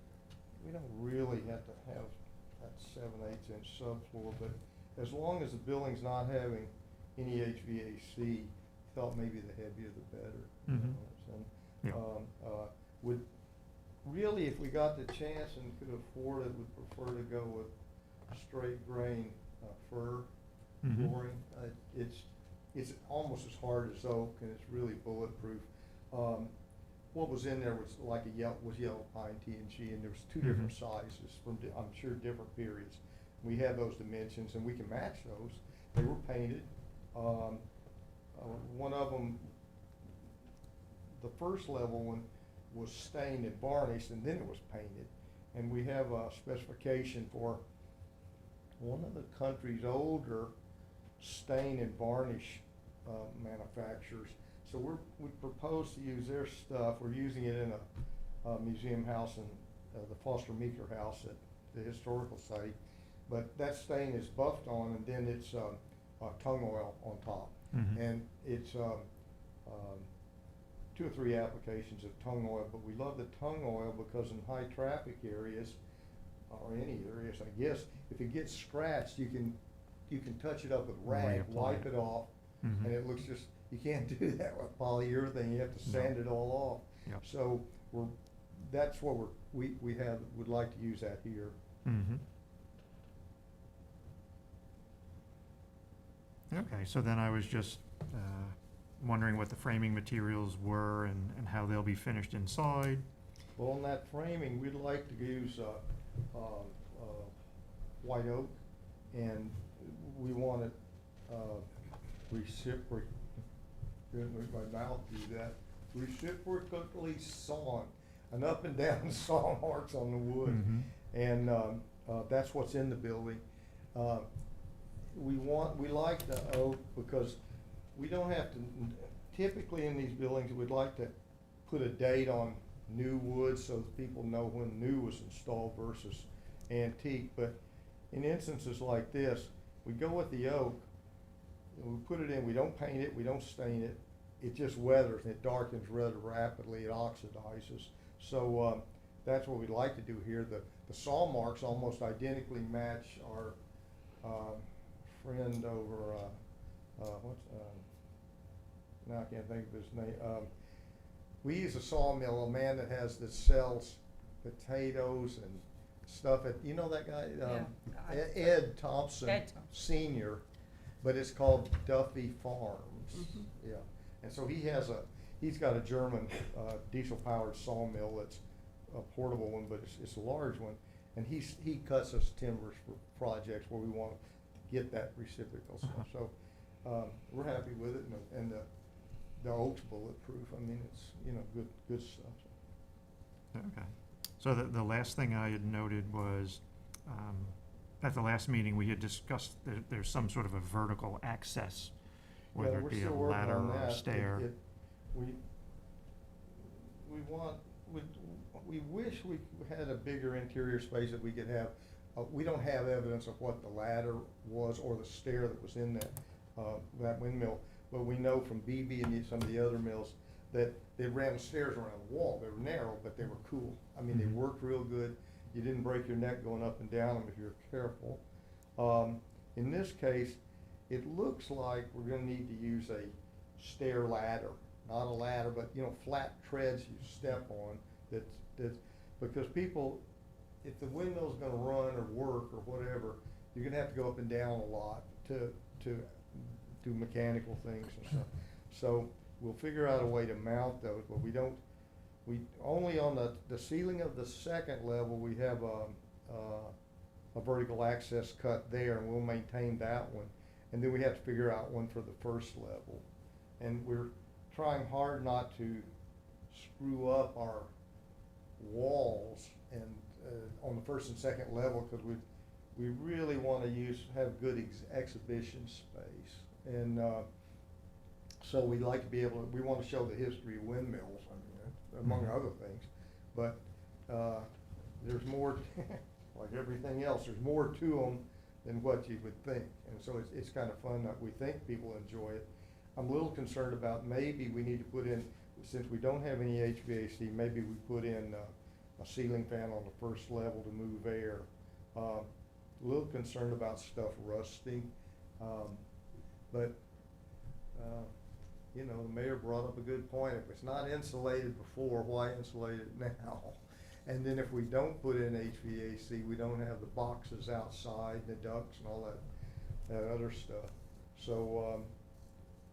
We don't really have to have that 7/8 inch subfloor, but as long as the building's not having any HVAC, felt maybe the heavier the better. you Mhm. know, Yeah. Would, really, if we got the chance and could afford it, would prefer to go with straight grain fir Mhm. flooring. It's almost as hard as oak, and it's really bulletproof. What was in there was like yellow pine TNG, and there was two different Mhm. sizes from, I'm sure, different periods. We had those dimensions, and we can match those. They were painted. One of them, the first level one, was stained and varnished, and then it was painted. And we have a specification for one of the country's older stain and varnish manufacturers. So we propose to use their stuff. We're using it in a museum house in the Foster Meeker House at the historical site. But that stain is buffed on, and then it's tung oil on top. Mhm. And it's 2 or 3 applications of tung oil, but we love the tung oil because in high traffic areas, or any areas, I guess, if it gets scratched, you can touch it up with rag, Reapply wipe it. it off, Mhm. and it looks just, you can't do that with polyurethane, you have to sand it all off. Yep. So that's what would like to use that here. Mhm. Okay, so then I was just wondering what the framing materials were and how they'll be finished inside. Well, on that framing, we'd like to use white oak, and we want it reciprocal. My mouth do that. reciprocally sawn, an up and down saw marks on the wood. Mhm. And, that's what's in the building. We like the oak because we don't have to, typically in these buildings, we'd like to put a date on new wood so that people know when new was installed versus antique. But in instances like this, we go with the oak, and we put it in, we don't paint it, we don't stain it, it just weathers, and it darkens rather rapidly, it oxidizes. So, that's what we'd like to do here. The saw marks almost identically match our, friend over, now I can't think of his name. We use a sawmill, a man that sells potatoes and stuff at, you know that guy? Ed Thompson Ed Thompson. Senior, but it's called Duffy Farms. Yeah, and so he's got a German, diesel-powered sawmill that's a portable one, but it's a large one. And he cuts us timbers for projects where we want to get that reciprocal stuff. So, we're happy with it, and the oak's bulletproof. I mean, it's, good stuff. Okay. So the last thing I had noted was, at the last meeting, we had discussed that there's some sort of a vertical access, Yeah, whether we're it be a still working ladder on or a that. stair. We wish we had a bigger interior space that we could have. We don't have evidence of what the ladder was or the stair that was in that windmill, but we know from BB and some of the other mills that they ran the stairs around the wall. They were narrow, but they were cool. I mean, they Mhm. worked real good. You didn't break your neck going up and down them if you were careful. In this case, it looks like we're gonna need to use a stair ladder, not a ladder, but, flat treads you step on that's, because people, if the windmill's gonna run or work or whatever, you're gonna have to go up and down a lot to do mechanical things and stuff. So we'll figure out a way to mount those, but we only on the ceiling of the second level, we have a vertical access cut there, and we'll maintain that one. And then we have to figure out one for the first level. And we're trying hard not to screw up our walls and, on the first and second level, because we really want to have good exhibition space. And, so we'd like to be able to, we want to show the history of windmills, among Mhm. other things. But, there's more, like everything else, there's more to them than what you would think. And so it's kind of fun that we think people enjoy it. I'm a little concerned about maybe we need to put in, since we don't have any HVAC, maybe we put in a ceiling fan on the first level to move air. A little concerned about stuff rusting. But, the mayor brought up a good point. If it's not insulated before, why insulate it now? And then if we don't put in HVAC, we don't have the boxes outside, the ducts and all that other stuff. So,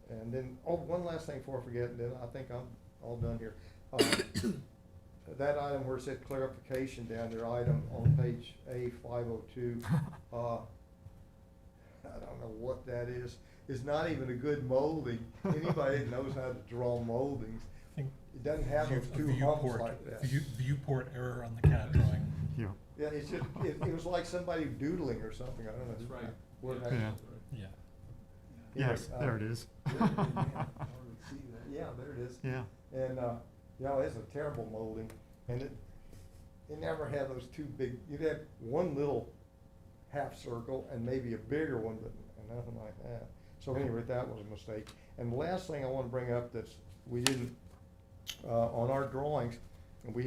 and then, one last thing before I forget, and then I think I'm all done here. That item where it said clarification down there, item on page A502, I don't know what that is. It's not even a good molding. Anybody that knows how to draw moldings, think it doesn't have those two humps like that. Viewport error on the CAD drawing. Yeah. Yeah, it's just, it was like somebody doodling or something, I don't know. That's right. Where that- Yeah. Yeah. Anyway, Yes, there it is. Yeah, there it is. Yeah. And, it's a terrible molding, and it never had those two big, you'd have one little half circle and maybe a bigger one, but nothing like that. So anyway, that was a mistake. And the last thing I want to bring up we didn't, on our drawings, and we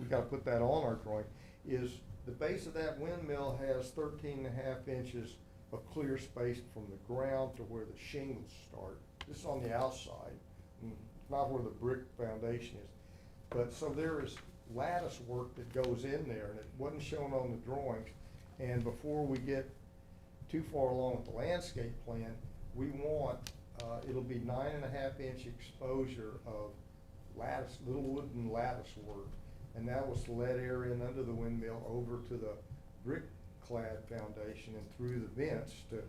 gotta put that on our drawing, is the base of that windmill has 13.5 inches of clear space from the ground to where the shingles start. This is on the outside, not where the brick foundation is. But, so there is lattice work that goes in there, and it wasn't shown on the drawings. And before we get too far along with the landscape plan, we want, it'll be 9.5 inch exposure of lattice, little wooden lattice work. And that was to let air in under the windmill over to the brick clad foundation and through the vents to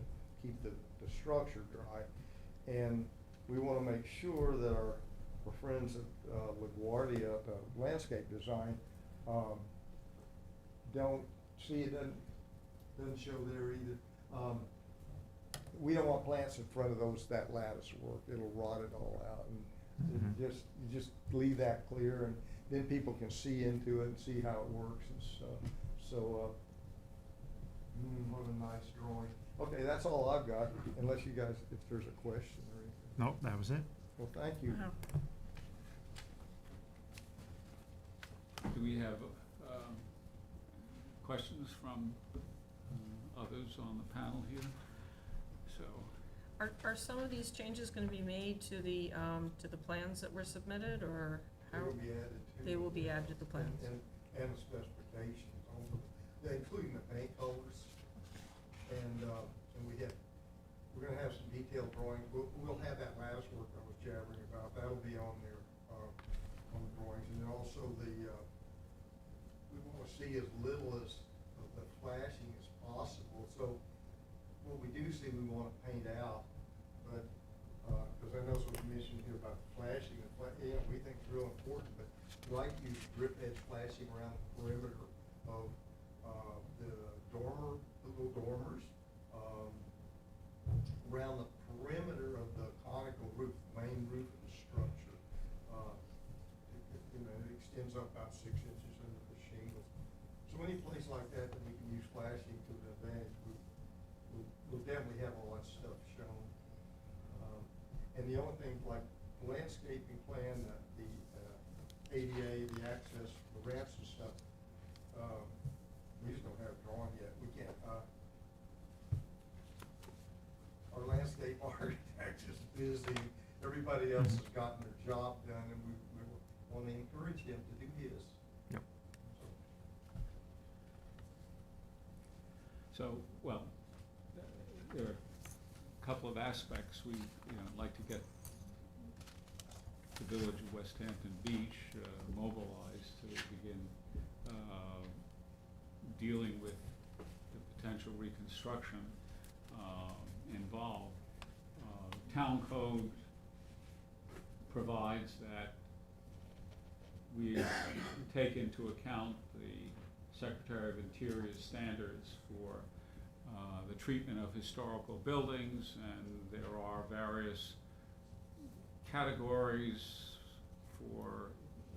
keep the structure dry. And we want to make sure that our our friends at LaGuardia, landscape design, don't see, it doesn't show there either. We don't want plants in front of that lattice work, it'll rot it all out, and you just leave that clear, and then people can see into it and see how it works and stuff. So, what a nice drawing. Okay, that's all I've got, unless you guys, if there's a question or anything. Nope, that was it. Well, thank you. Wow. Do we have questions from others on the panel here? So, Are some of these changes gonna be made to the plans that were submitted, or They how? will be added to. They will be added to the plans. And the specifications, including the paint colors. And we're gonna have some detailed drawings. We'll have that lattice work I was jabbering about, that'll be on there, on the drawings. And then also we wanna see as little as of the flashing as possible. So what we do see, we wanna paint out, but, cause I know what you mentioned here about the flashing, we think it's real important, but we like to use drip edge flashing around the perimeter of, the little dormers, around the perimeter of the conical roof, main roof of the structure. It extends up about 6 inches into the shingles. So any place like that we can use flashing to the advantage, we'll definitely have all that stuff shown. And the only thing, like the landscaping plan, the ADA, the access, the ramps and stuff, we just don't have it drawn yet. We can't, our landscape architect is busy, everybody else has gotten their job done, and we want to encourage him to do his. Yep. so, well, there are a couple of aspects we, like to get the village of West Hampton Beach mobilized to begin dealing with the potential reconstruction involved. Town code provides that we take into account the Secretary of Interior's standards for the treatment of historical buildings, and there are various categories for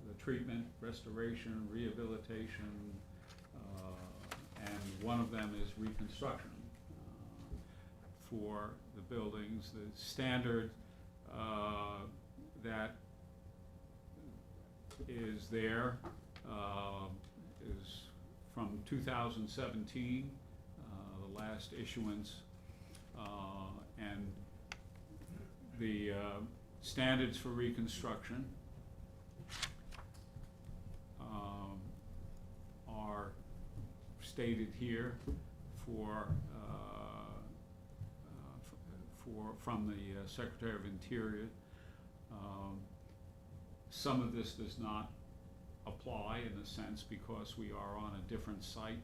the treatment, restoration, rehabilitation, and one of them is reconstruction for the buildings. The standard that is there is from 2017, the last issuance, and the standards for reconstruction are stated here from the Secretary of Interior. Some of this does not apply in a sense because we are on a different site.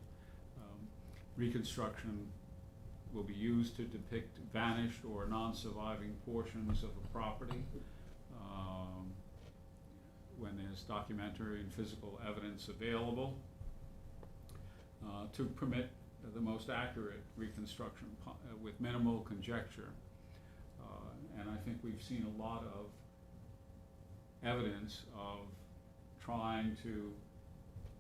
Reconstruction will be used to depict vanished or non-surviving portions of a property when there's documentary and physical evidence available to permit the most accurate reconstruction with minimal conjecture. And I think we've seen a lot of evidence of trying to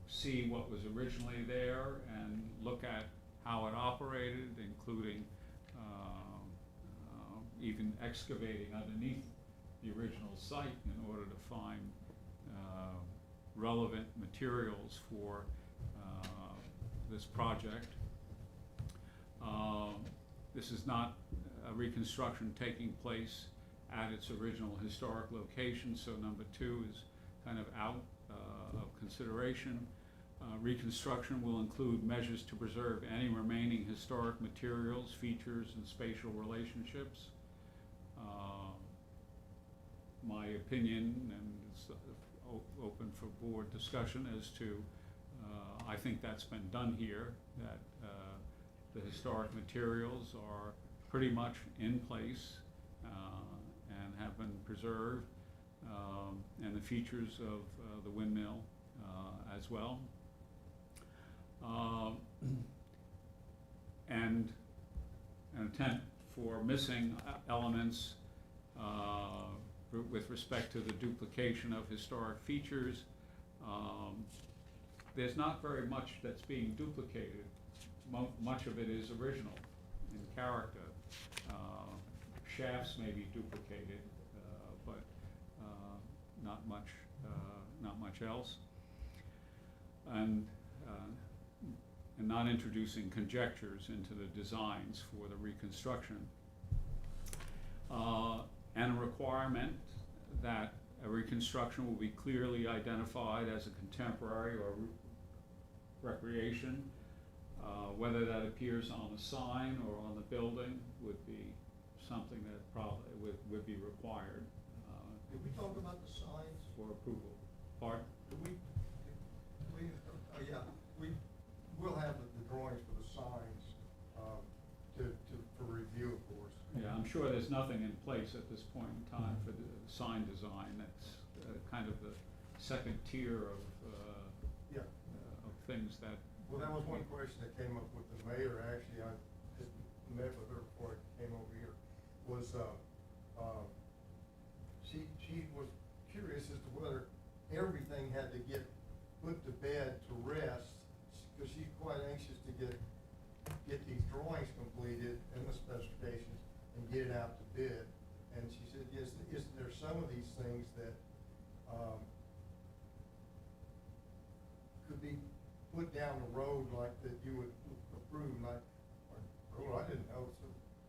see what was originally there and look at how it operated, including even excavating underneath the original site in order to find relevant materials for this project. This is not a reconstruction taking place at its original historic location, so number 2 is kind of out of consideration. Reconstruction will include measures to preserve any remaining historic materials, features, and spatial relationships. My opinion, and it's open for board discussion as to, I think that's been done here, that the historic materials are pretty much in place and have been preserved. and the features of the windmill as well. And an attempt for missing elements with respect to the duplication of historic features. There's not very much that's being duplicated. Much of it is original in character. Shafts may be duplicated, but not much else. And not introducing conjectures into the designs for the reconstruction. And a requirement that a reconstruction will be clearly identified as a contemporary or recreation. Whether that appears on the sign or on the building would be something that probably would be required Did we talk about the signs? for approval. Pardon? We'll have the drawings for the signs, for review, of course. Yeah, I'm sure there's nothing in place at this point in time for the sign design. That's kind of the second tier of things that. Well, that was one question that came up with the mayor, actually, I had met with her before I came over here, was, she was curious as to whether everything had to get put to bed to rest, because she's quite anxious to get these drawings completed and the specifications and get it out to bid. And she said, yes, is there some of these things that, could be put down the road like that you would approve, like, oh, I didn't know, so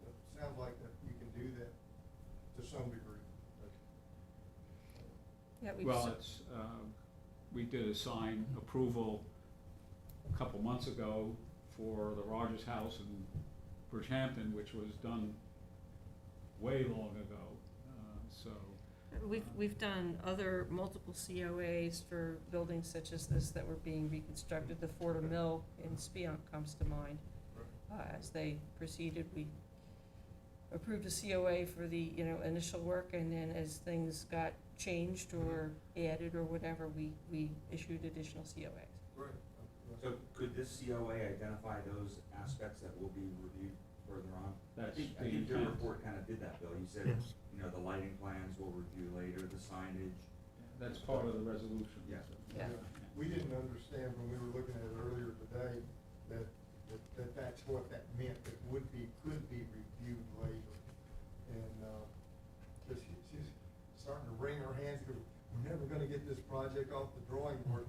it sounds like that you can do that to some degree. Yeah, Well, it's, we did a sign approval a couple months ago for the Rogers House in Bridgehampton, which was done way long ago, so. We've done other multiple COAs for buildings such as this that were being reconstructed. The Fordham Mill in Spionk comes to mind. As they proceeded, we approved a COA for the, initial work, and then as things got changed or added or whatever, we issued additional COAs. Right. So could this COA identify those aspects that will be reviewed further on? I That's think the your intent. report kind of did that, Bill. You said, Yes. the lighting plans we'll review later, the signage. That's part of the resolution. Yeah. Yeah. We didn't understand when we were looking at it earlier today that that's what that meant, that could be reviewed later. And, cause she's starting to wring her hands, because we're never gonna get this project off the drawing board,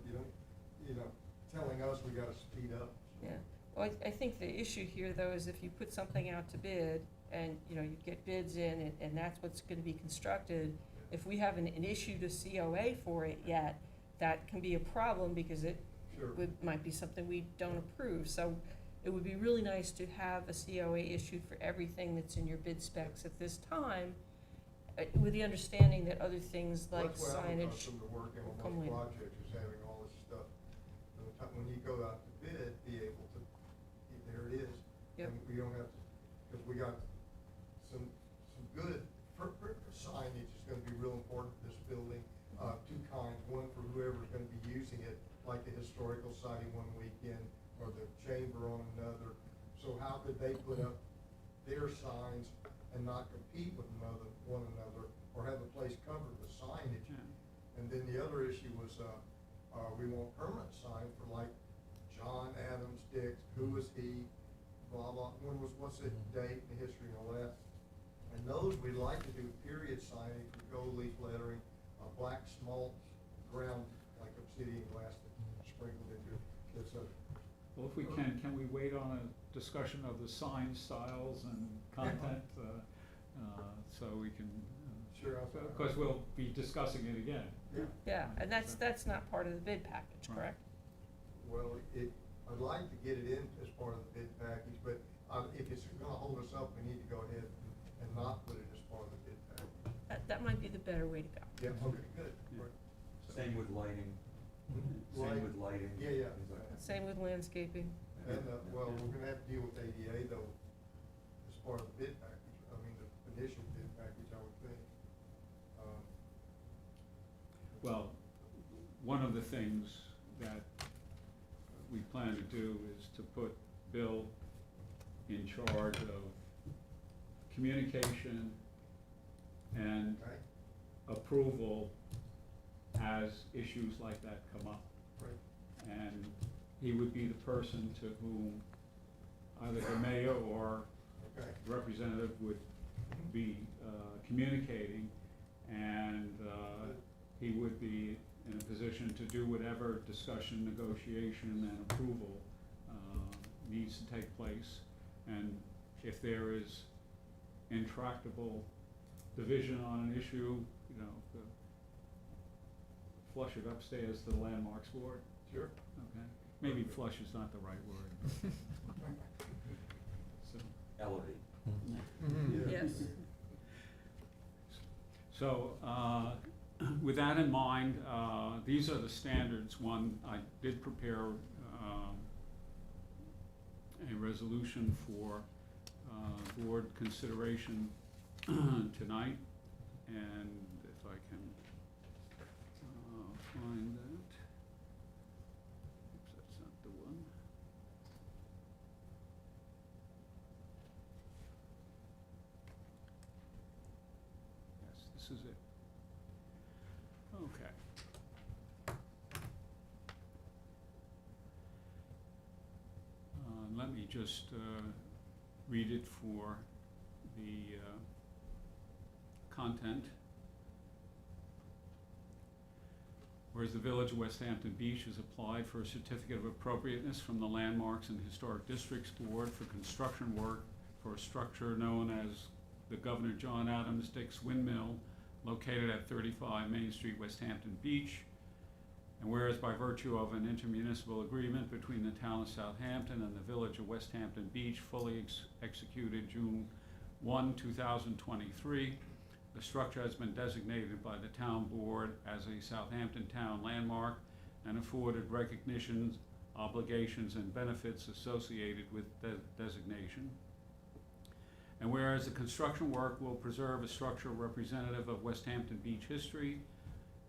telling us we gotta speed up. Yeah, well, I think the issue here, though, is if you put something out to bid, and, you get bids in, and that's what's gonna be constructed, if we haven't issued a COA for it yet, that can be a problem, because it Sure. might be something we don't approve. So it would be really nice to have a COA issued for everything that's in your bid specs at this time, with the understanding that other things like That's what I'm signage accustomed to working on come most in. projects, is having all this stuff. When you go out to bid, be able to, there it is. Yep. And we don't have to, because we got some good, signage is gonna be real important for this building. Two kinds, one for whoever's gonna be using it, like the historical society one weekend, or the chamber on another. So how could they put up their signs and not compete with one another, or have a place covered with signage? And then the other issue was, we want permanent signs for like John Adams Dix, who was he, blah, blah, what's the date and the history and all that. And those, we'd like to do period signage with gold leaf lettering, black small ground, like obsidian glass that's sprinkled into it. That's a, Well, if we can we wait on a discussion of the sign styles and content, so we can, sure, of course, we'll be discussing it again. Yeah, and that's not part of the bid package, correct? well, I'd like to get it in as part of the bid package, but, if it's gonna hold us up, we need to go ahead and not put it as part of the bid package. That might be the better way to go. Yeah, okay, good. Yeah. Same with lighting. Light- Same with lighting. Yeah, things like that. Same with landscaping. And, well, we're gonna have to deal with ADA though, as part of the bid package, the initial bid package, I would think. things that we plan to do is to put Bill in charge of communication and Okay, approval as issues like that come up. great. And he would be the person to whom either the mayor or Okay. representative would be communicating, and he would be in a position to do whatever discussion, negotiation, and approval needs to take place. And if there is intractable division on an issue, you know, flush it upstairs to the landmarks board. Sure. Okay, maybe flush is not the right word. So, Elevate. Yeah. Yes. So, with that in mind, these are the standards. One, I did prepare a resolution for board consideration tonight, and if I can find that. Oops, that's not the one. Yes, this is it. Okay. Let me just read it for the content. Whereas the Village of West Hampton Beach has applied for a certificate of appropriateness from the Landmarks and Historic Districts Board for construction work for a structure known as the Governor John Adams Dix Windmill located at 35 Main Street, West Hampton Beach. And whereas by virtue of an intermunicipal agreement between the town of Southampton and the Village of West Hampton Beach, fully executed June 1, 2023, the structure has been designated by the town board as a Southampton town landmark and afforded recognitions, obligations, and benefits associated with designation. And whereas the construction work will preserve a structure representative of West Hampton Beach history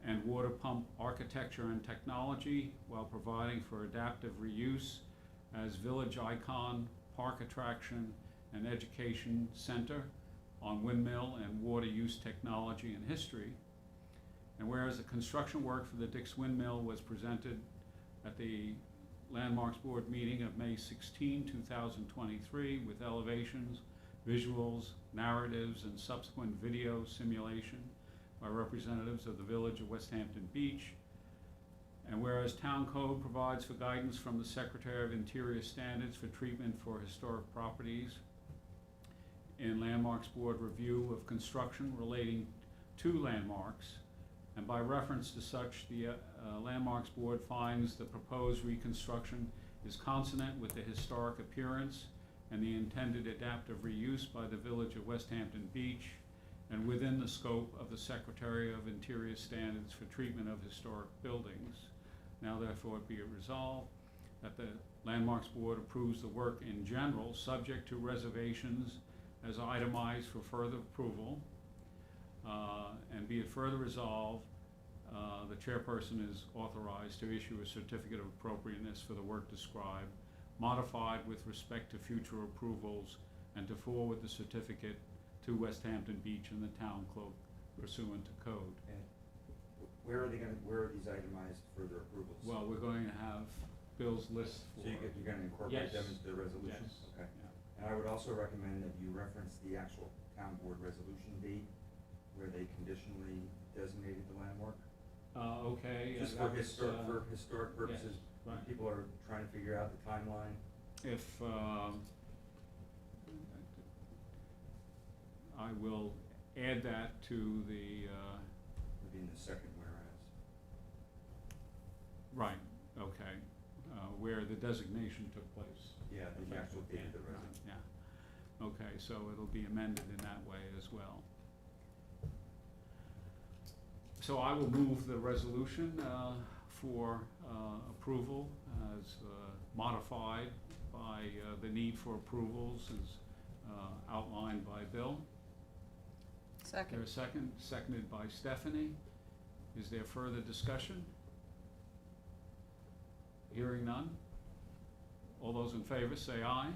and water pump architecture and technology while providing for adaptive reuse as village icon, park attraction, and education center on windmill and water use technology and history. And whereas the construction work for the Dix Windmill was presented at the Landmarks Board meeting of May 16, 2023 with elevations, visuals, narratives, and subsequent video simulation by representatives of the Village of West Hampton Beach. And whereas Town Code provides for guidance from the Secretary of Interior Standards for treatment for historic properties in Landmarks Board review of construction relating to landmarks, and by reference to such, the Landmarks Board finds the proposed reconstruction is consonant with the historic appearance and the intended adaptive reuse by the Village of West Hampton Beach, and within the scope of the Secretary of Interior Standards for treatment of historic buildings. Now therefore be it resolved that the Landmarks Board approves the work in general, subject to reservations as itemized for further approval. And be it further resolved, the chairperson is authorized to issue a certificate of appropriateness for the work described, modified with respect to future approvals, and to forward the certificate to West Hampton Beach and the town clerk pursuant to code. And where are these itemized further approvals? Well, we're going to have Bill's list for. So you're gonna incorporate Yes. them into the resolution? Yes. Okay. Yeah. And I would also recommend that you reference the actual town board resolution date where they conditionally designated the landmark. Okay. Just that for was, historic purposes, when right. people are trying to figure out the timeline. If, I will add that to the, Would be in the second whereas. right, okay, where the designation took place. Yeah, the actual date of the Yeah, resolution. yeah, okay, so it'll be amended in that way as well. So I will move the resolution for approval as modified by the need for approvals as outlined by Bill. Is there Second. a second? Seconded by Stephanie. Is there further discussion? Hearing none? All those in favor say aye.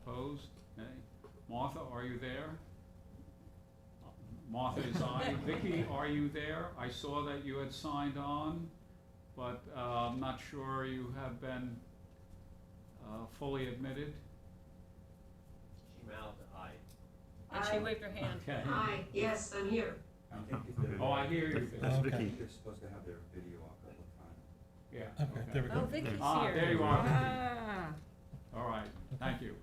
Opposed? Nay. Martha, are you there? Martha is aye. Vicky, are you there? I saw that you had signed on, but I'm not sure you have been fully admitted. She mouthed aye. And she waved her hand. Okay. Hi, yes, I'm here. I think if they're. Oh, I hear you. That's Okay. Vicky. They're supposed to have their video on all the time. Yeah. Okay, there we Oh, go. Vicky's here. Ah, there you are. Ah, All right, thank you.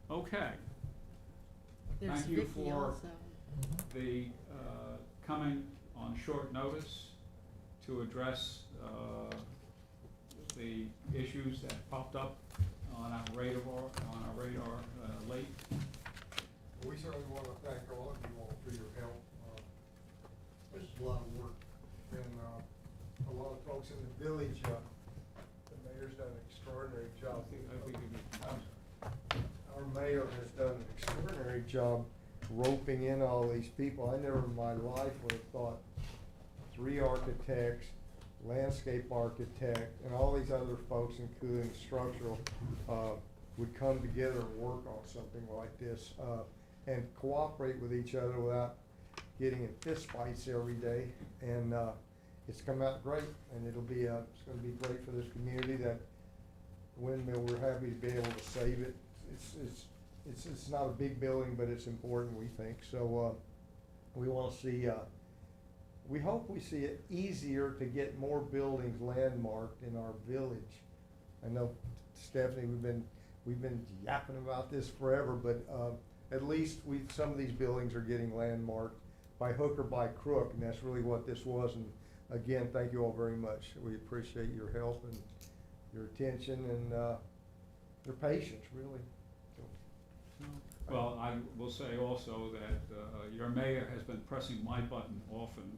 Okay, there's Thank you Vicky for- also. the coming on short notice to address the issues that popped up on our radar late. We certainly want to thank all of you all for your help. This is a lot of work, and a lot of folks in the village, the mayor's done an extraordinary job. Our mayor has done an extraordinary job roping in all these people. I never in my life would have thought 3 architects, landscape architect, and all these other folks, including structural, would come together and work on something like this, and cooperate with each other without getting in fistfights every day. And it's come out great, and it'll be it's going to be great for this community. That windmill, we're happy to be able to save it. It's not a big building, but it's important, we think. So we want to see. We hope we see it easier to get more buildings landmarked in our village. I know, Stephanie, we've been yapping about this forever, but at least some of these buildings are getting landmarked by hook or by crook, and that's really what this was. And again, thank you all very much. We appreciate your help and your attention and your patience, really. Well, I will say also that your mayor has been pressing my button often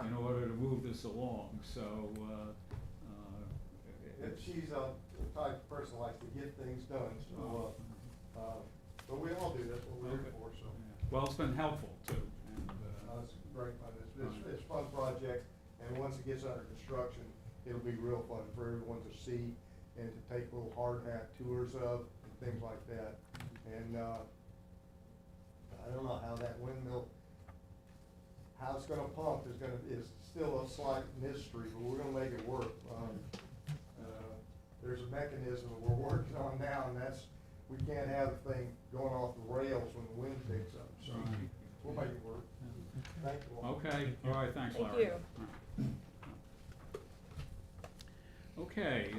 in order to move this along, so. She's a type of person who likes to get things done, so, but we all do, that's what we're here for, so. Well, it's been helpful too, and, It's great fun, it's a fun project, and once it gets under construction, it'll be real fun for everyone to see and to take little hard hat tours of, and things like that. And, I don't know how that windmill, how it's gonna pump is still a slight mystery, but we're gonna make it work. There's a mechanism that we're working on now, and we can't have the thing going off the rails when the wind picks up, so we'll make it work. Thank you all. okay, all right, thanks, Thank Larry. you. Okay,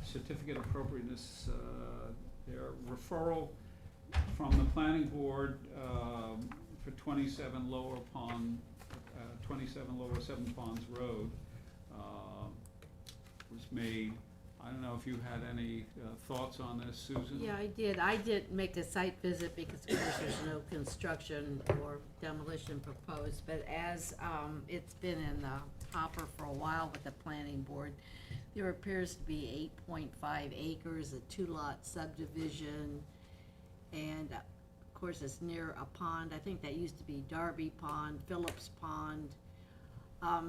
certificate of appropriateness, their referral from the planning board for 27 Lower 7 Ponds Road was made. I don't know if you had any thoughts on this, Susan? Yeah, I did. I did make a site visit because of course there's no construction or demolition proposed, but as it's been in the hopper for a while with the planning board, there appears to be 8.5 acres, a 2-lot subdivision, and of course it's near a pond. I think that used to be Darby Pond, Phillips Pond.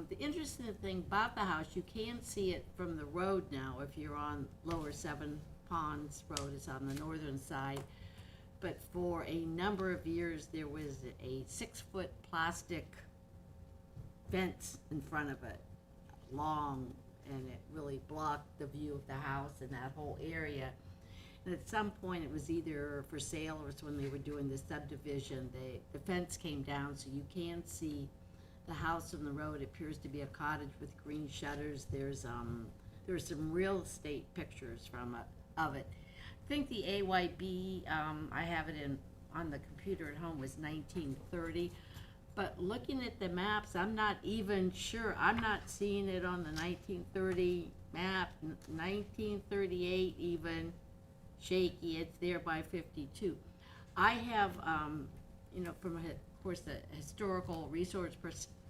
The interesting thing about the house, you can see it from the road now if you're on Lower 7 Ponds Road. It's on the northern side. But for a number of years, there was a 6-foot plastic fence in front of it, long, and it really blocked the view of the house and that whole area. And at some point, it was either for sale or it's when they were doing the subdivision, the fence came down, so you can see the house on the road. It appears to be a cottage with green shutters. There's some real estate pictures of it. I think the AYB, I have it on the computer at home, was 1930. But looking at the maps, I'm not even sure. I'm not seeing it on the 1930 map, 1938 even, shaky. It's there by 52. I have, from of course the historical resource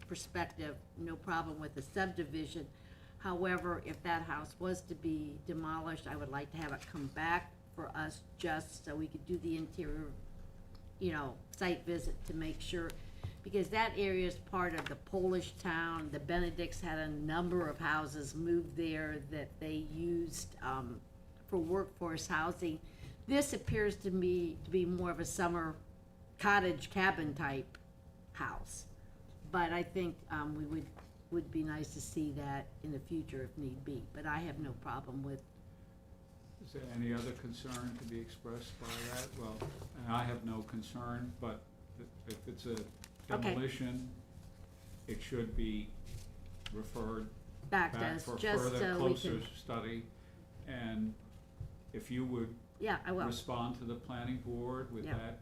perspective, no problem with the subdivision. However, if that house was to be demolished, I would like to have it come back for us just so we could do the interior, site visit to make sure, because that area is part of the Polish town. The Benedicts had a number of houses moved there that they used, for workforce housing. This appears to me to be more of a summer cottage cabin type house. But I think, would be nice to see that in the future if need be, but I have no problem with. Is there any other concern to be expressed by that? Well, and I have no concern, but if it's a Okay. demolition, it should be referred Back to back us, for just further so we closer can, study. And if you would yeah, I will, respond to the planning board with Yeah. that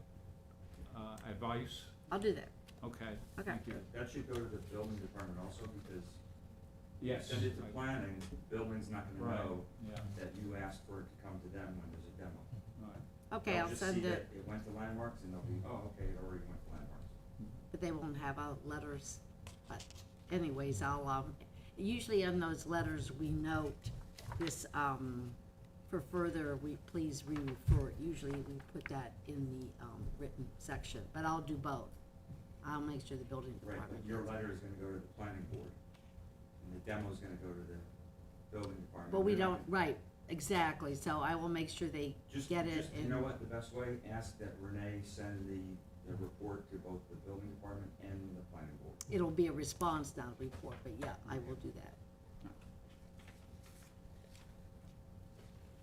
advice, I'll do that. okay, Okay. thank you. That should go to the building department also, because Yes. send it to I- planning, building's not gonna Right, know yeah, that you asked for it to come to them when there's a demo. right. Okay, They'll I'll just send see it, that it went to landmarks, and they'll be, oh, okay, it already went to landmarks. but they won't have letters, but anyways, I'll, usually in those letters, we note this, for further, please re-refer, usually we put that in the, written section, but I'll do both. I'll make sure the building Right, department. but your gets it. letter is gonna go to the planning board, and the demo's gonna go to the building department. But we They're not don't, gonna- right, exactly, so I will make sure they Just, get it you and. know what, the best way, ask that Renee send the report to both the building department and the planning board. It'll be a response, not a report, but yeah, I will do that.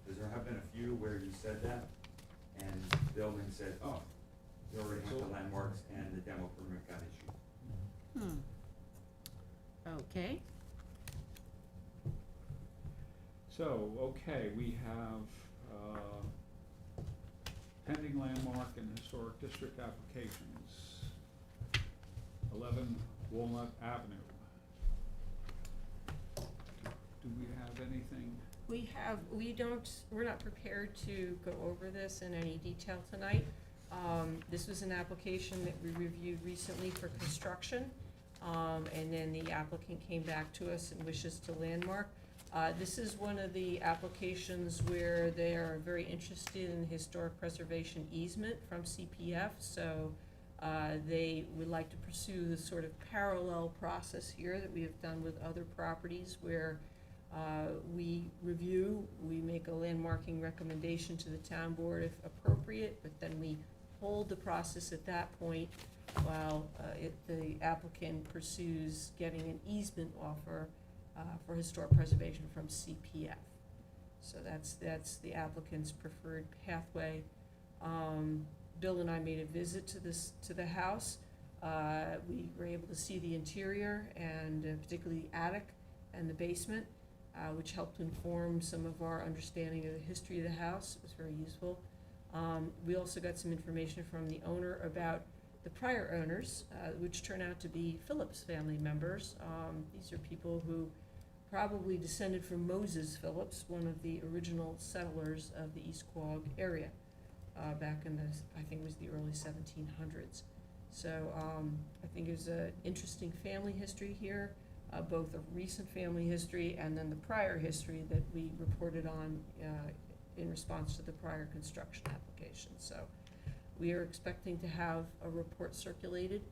Cause there have been a few where you said that, and the building said, oh, you already went to landmarks, and the demo permit got issued. Okay, So, okay, we have pending landmark and historic district applications. 11 Walnut Avenue. Do we have anything? We're not prepared to go over this in any detail tonight. This was an application that we reviewed recently for construction, and then the applicant came back to us and wishes to landmark. This is one of the applications where they are very interested in historic preservation easement from CPF, so they would like to pursue this sort of parallel process here that we have done with other properties where we review, we make a landmarking recommendation to the town board if appropriate, but then we hold the process at that point while the applicant pursues getting an easement offer for historic preservation from CPF. So that's the applicant's preferred pathway. Bill and I made a visit to the house. We were able to see the interior and particularly the attic and the basement, which helped inform some of our understanding of the history of the house. It was very useful. We also got some information from the owner about the prior owners, which turn out to be Phillips family members. These are people who probably descended from Moses Phillips, one of the original settlers of the East Quogue area, back in I think it was the early 1700s. So I think there's an interesting family history here, both a recent family history and then the prior history that we reported on in response to the prior construction application. So we are expecting to have a report circulated,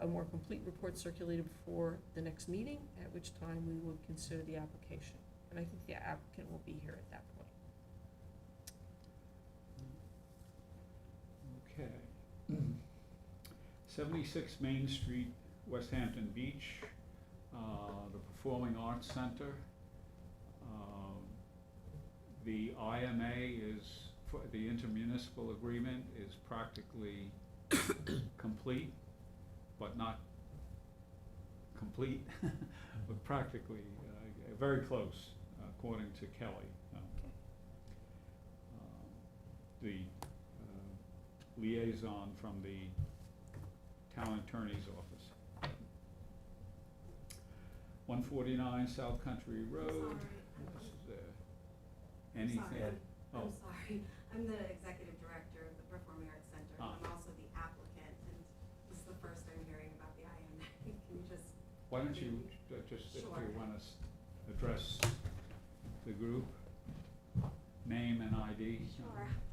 a more complete report circulated before the next meeting, at which time we will consider the application. And I think the applicant will be here at that point. Okay. 76 Main Street, West Hampton Beach, the Performing Arts Center. The IMA is, the intermunicipal agreement is practically complete, but not complete, but practically, very close, according to Kelly. The liaison from the town attorney's office. 149 South Country Road. This is, anything? Sorry. Oh. I'm sorry. I'm the executive director of the Performing Arts Center, and I'm also the applicant, and this is the first I'm hearing about the IMA. Can you just? Why don't you just, if Sure. you want to address the group, name and ID. Sure.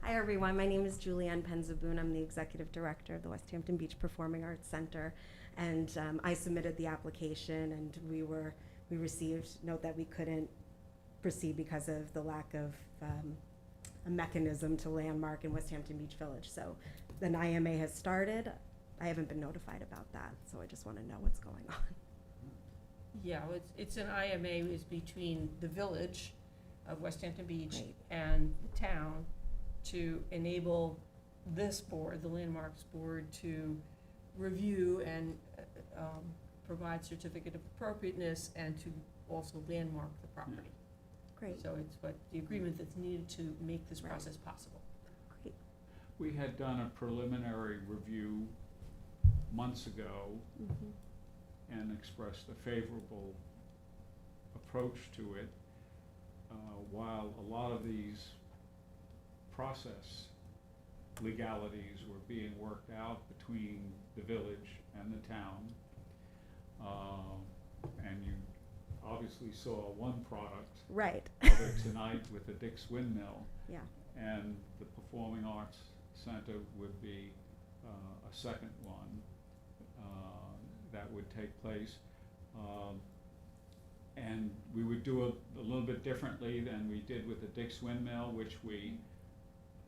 Hi, everyone. My name is Julianne Penzaboon. I'm the Executive Director of the West Hampton Beach Performing Arts Center. And I submitted the application, and we received note that we couldn't proceed because of the lack of a mechanism to landmark in West Hampton Beach Village. So an IMA has started. I haven't been notified about that, so I just want to know what's going on. Yeah, well, it's an IMA is between the village of West Hampton Beach Right. and the town to enable this board, the Landmarks Board, to review and provide certificate of appropriateness and to also landmark the property. Great. So it's what the agreement that's needed to make this process possible. Great. We had done a preliminary review months ago Mhm. and expressed a favorable approach to it, while a lot of these process legalities were being worked out between the village and the town. And you obviously saw one product Right. of it tonight with the Dick's Windmill, Yeah. and the Performing Arts Center would be a second one that would take place. And we would do a little bit differently than we did with the Dick's Windmill, which we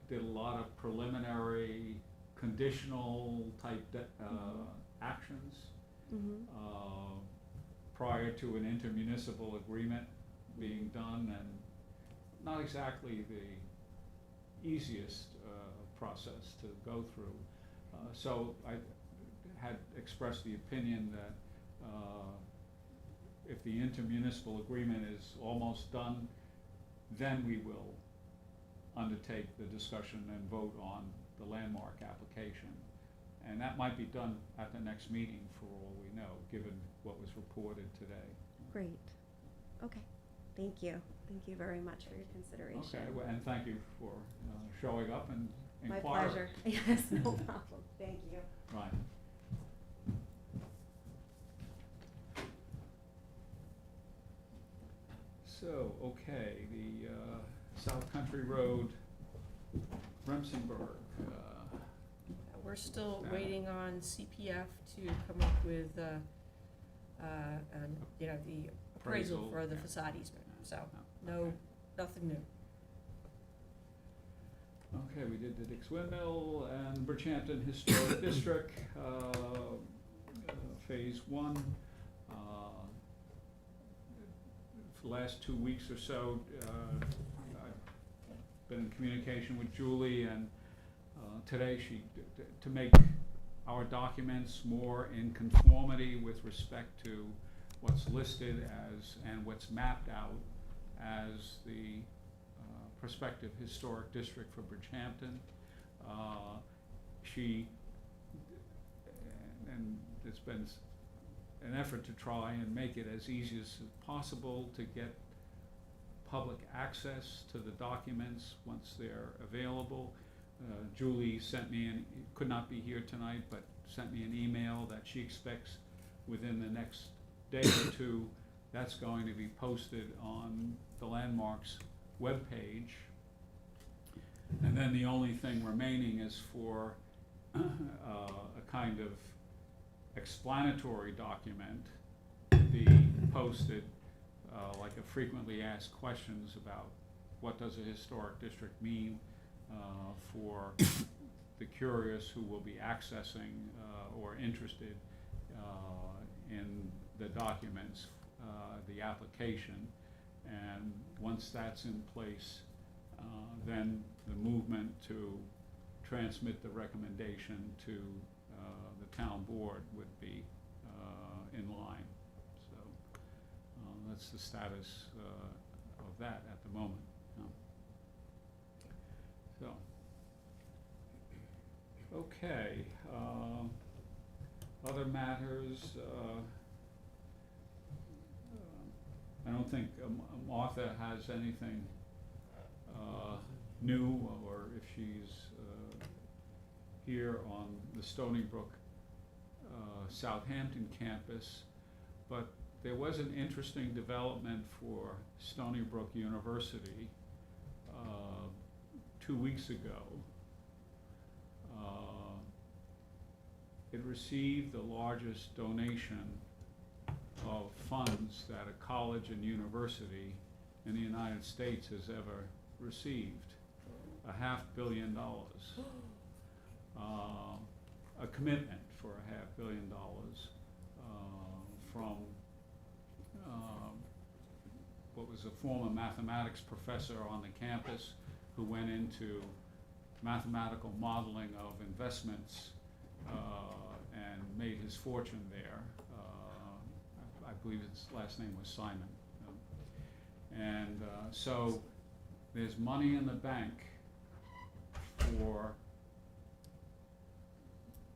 did a lot of preliminary, conditional type actions Mhm. prior to an intermunicipal agreement being done, and not exactly the easiest process to go through. So I had expressed the opinion that if the intermunicipal agreement is almost done, then we will undertake the discussion and vote on the landmark application. And that might be done at the next meeting for all we know, given what was reported today. Great. Okay. Thank you. Thank you very much for your consideration. Okay, well, and thank you for showing up and My inquiring. pleasure. Yes, no problem. Thank you. Right. So, okay, the South Country Road, Remsenburg, We're still That- waiting on CPF to come up with, you know, the appraisal Appraisal, for the yeah. facade easement, so, okay. no, nothing new. Okay, we did the Dick's Windmill and Bridgehampton Historic District, Phase 1. For the last 2 weeks or so, I've been in communication with Julie, and today to make our documents more in conformity with respect to what's listed as, and what's mapped out as the prospective historic district for Bridgehampton. And it's been an effort to try and make it as easy as possible to get public access to the documents once they're available. Julie sent me could not be here tonight, but sent me an email that she expects within the next day or two, that's going to be posted on the Landmarks webpage. And then the only thing remaining is for a kind of explanatory document to be posted, like a frequently asked questions about what does a historic district mean for the curious who will be accessing or interested in the documents, the application. And once that's in place, then the movement to transmit the recommendation to the town board would be in line. So that's the status of that at the moment. So, okay, other matters, I don't think Martha has anything new, or if she's here on the Stony Brook Southampton campus, but there was an interesting development for Stony Brook University. 2 weeks ago, it received the largest donation of funds that a college and university in the United States has ever received, $500 million. A commitment for $500 million from what was a former mathematics professor on the campus who went into mathematical modeling of investments and made his fortune there. I believe his last name was Simon. And so there's money in the bank for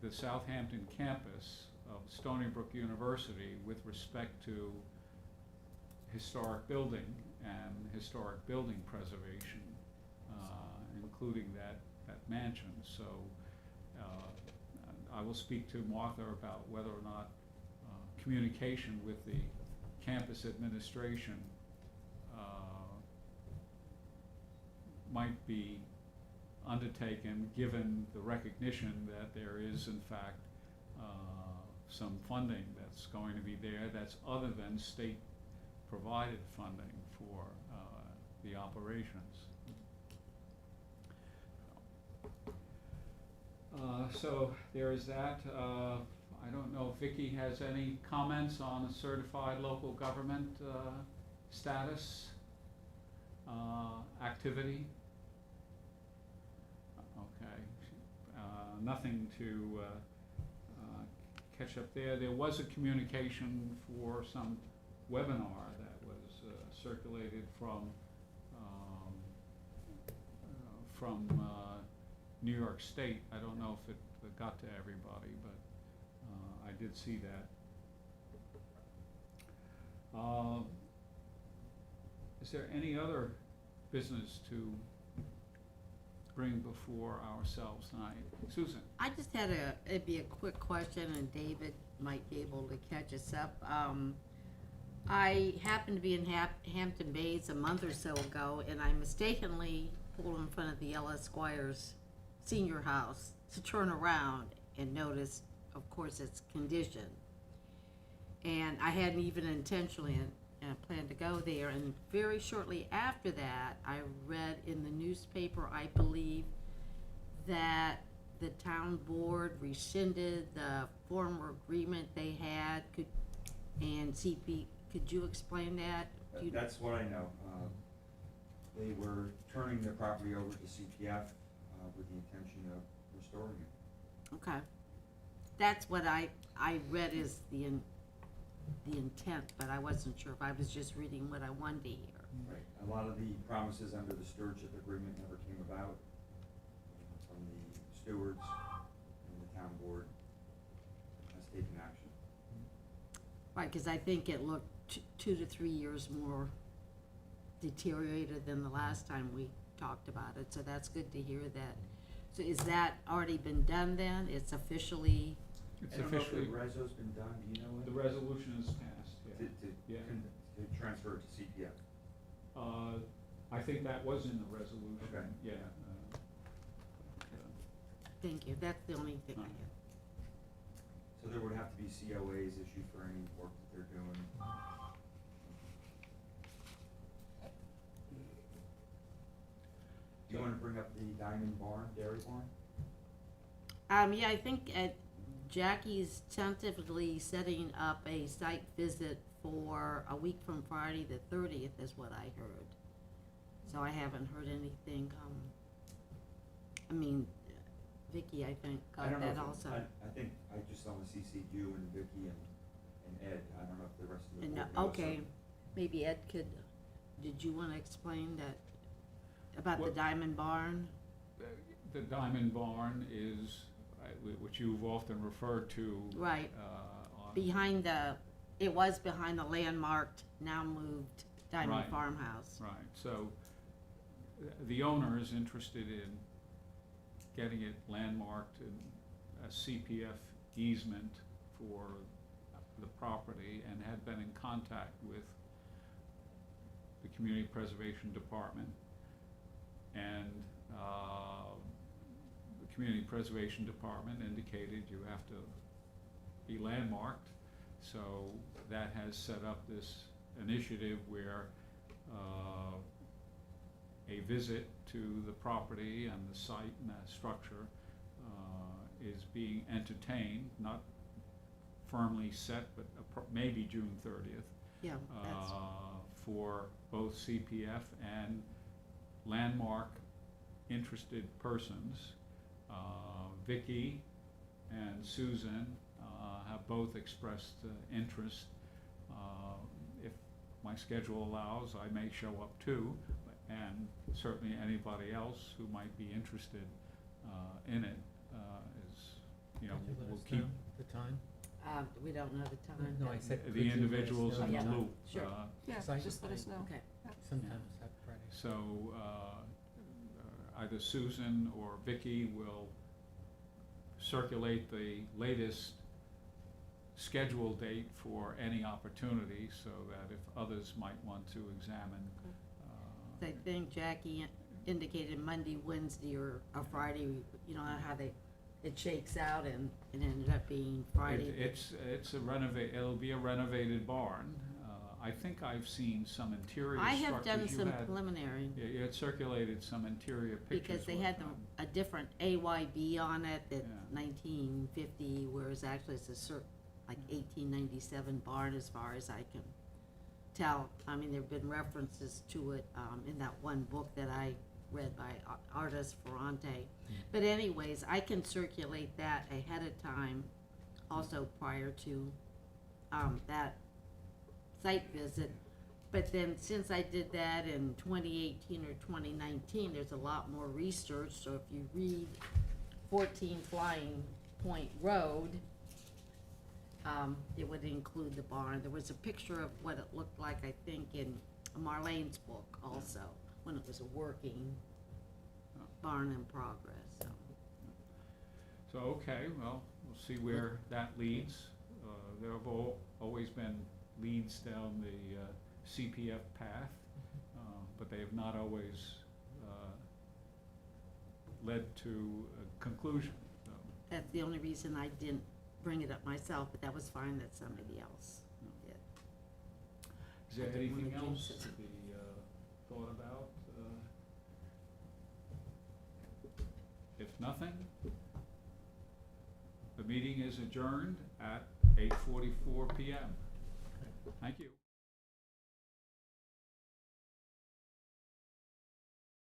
the Southampton campus of Stony Brook University with respect to historic building and historic building preservation, including that mansion. So I will speak to Martha about whether or not communication with the campus administration might be undertaken, given the recognition that there is in fact some funding that's going to be there that's other than state provided funding for the operations. So there is that. I don't know if Vicki has any comments on certified local government status, activity. Okay, nothing to catch up there. There was a communication for some webinar that was circulated from New York State. I don't know if it got to everybody, but I did see that. Is there any other business to bring before ourselves tonight? Susan? I just had it'd be a quick question, and David might be able to catch us up. I happened to be in Hampton Bays a month or so ago, and I mistakenly pulled in front of the L.S. Squires senior house to turn around and noticed, of course, its condition. And I hadn't even intentionally planned to go there, and very shortly after that, I read in the newspaper, I believe, that the town board rescinded the former agreement they had. Could you explain that? That's what I know. They were turning their property over to CPF with the intention of restoring it. Okay. That's what I read is the intent, but I wasn't sure if I was just reading what I wanted to hear. Right. A lot of the promises under the stewardship agreement never came about from the stewards, and the town board has taken action. Right, because I think it looked 2 to 3 years more deteriorated than the last time we talked about it, so that's good to hear that. So is that already been done then? It's officially? I don't know if the reso's been done, do you know The it? resolution is passed, yeah. Yeah. To transfer it to CPF. I think that was in the resolution. Okay. Yeah. Thank you, that's the only thing I had. So there would have to be COAs issued for any work that they're doing. Do you wanna bring up the Diamond Barn, Dairy Barn? Yeah, I think Jackie's tentatively setting up a site visit for a week from Friday the 30th is what I heard. So I haven't heard anything, Vicki, I think, I don't got know that if also. I think I just only CC'd you and Vicki and Ed. I don't know if the rest of the And, board knows. okay, maybe Ed did you wanna explain that, about the What- Diamond Barn? The Diamond Barn is, which you've often referred to. Right. On. It was behind the landmarked, now moved Diamond Right. Farmhouse. Right, so the owner is interested in getting it landmarked in a CPF easement for the property, and had been in contact with the Community Preservation Department. and the Community Preservation Department indicated you have to be landmarked. So that has set up this initiative where a visit to the property and the site and that structure is being entertained, not firmly set, but maybe June 30th. Yeah, that's, For both CPF and landmark interested persons. Vicky and Susan have both expressed interest. If my schedule allows, I may show up too, and certainly anybody else who might be interested in it is, you know, Could you let we'll us keep know the time? we don't know the time. No, I said, could the you let us individuals know in the the time? loop. Sure. Yeah, Site- just let us know. Okay. Sometimes that Friday. So either Susan or Vicky will circulate the latest schedule date for any opportunity so that if others might want to examine. I think Jackie indicated Monday, Wednesday, or Friday, you know, how it shakes out, and it ended up being Friday. It's it'll be a renovated barn. I think I've seen some interior I structures. have done You some had- preliminary, Yeah, you had circulated some interior pictures. because they one had time. a different AYB on it, that Yeah. 1950, whereas actually it's a like 1897 barn, as far as I can tell. I mean, there've been references to it, in that one book that I read by Artis Ferrante. But anyways, I can circulate that ahead of time, also prior to, that site visit. But then, since I did that in 2018 or 2019, there's a lot more research, so if you read 14 Flying Point Road, it would include the barn. There was a picture of what it looked like, I think, in Marlene's book also, when it was a working barn in progress, so. So, okay, well, we'll see where that leads. There have always been leads down the CPF path, but they have not always led to a conclusion. So, That's the only reason I didn't bring it up myself, but that was fine that somebody else did. is there I didn't anything wanna else jinx to it. be thought about? If nothing, the meeting is adjourned at 8:44 p.m. Thank you.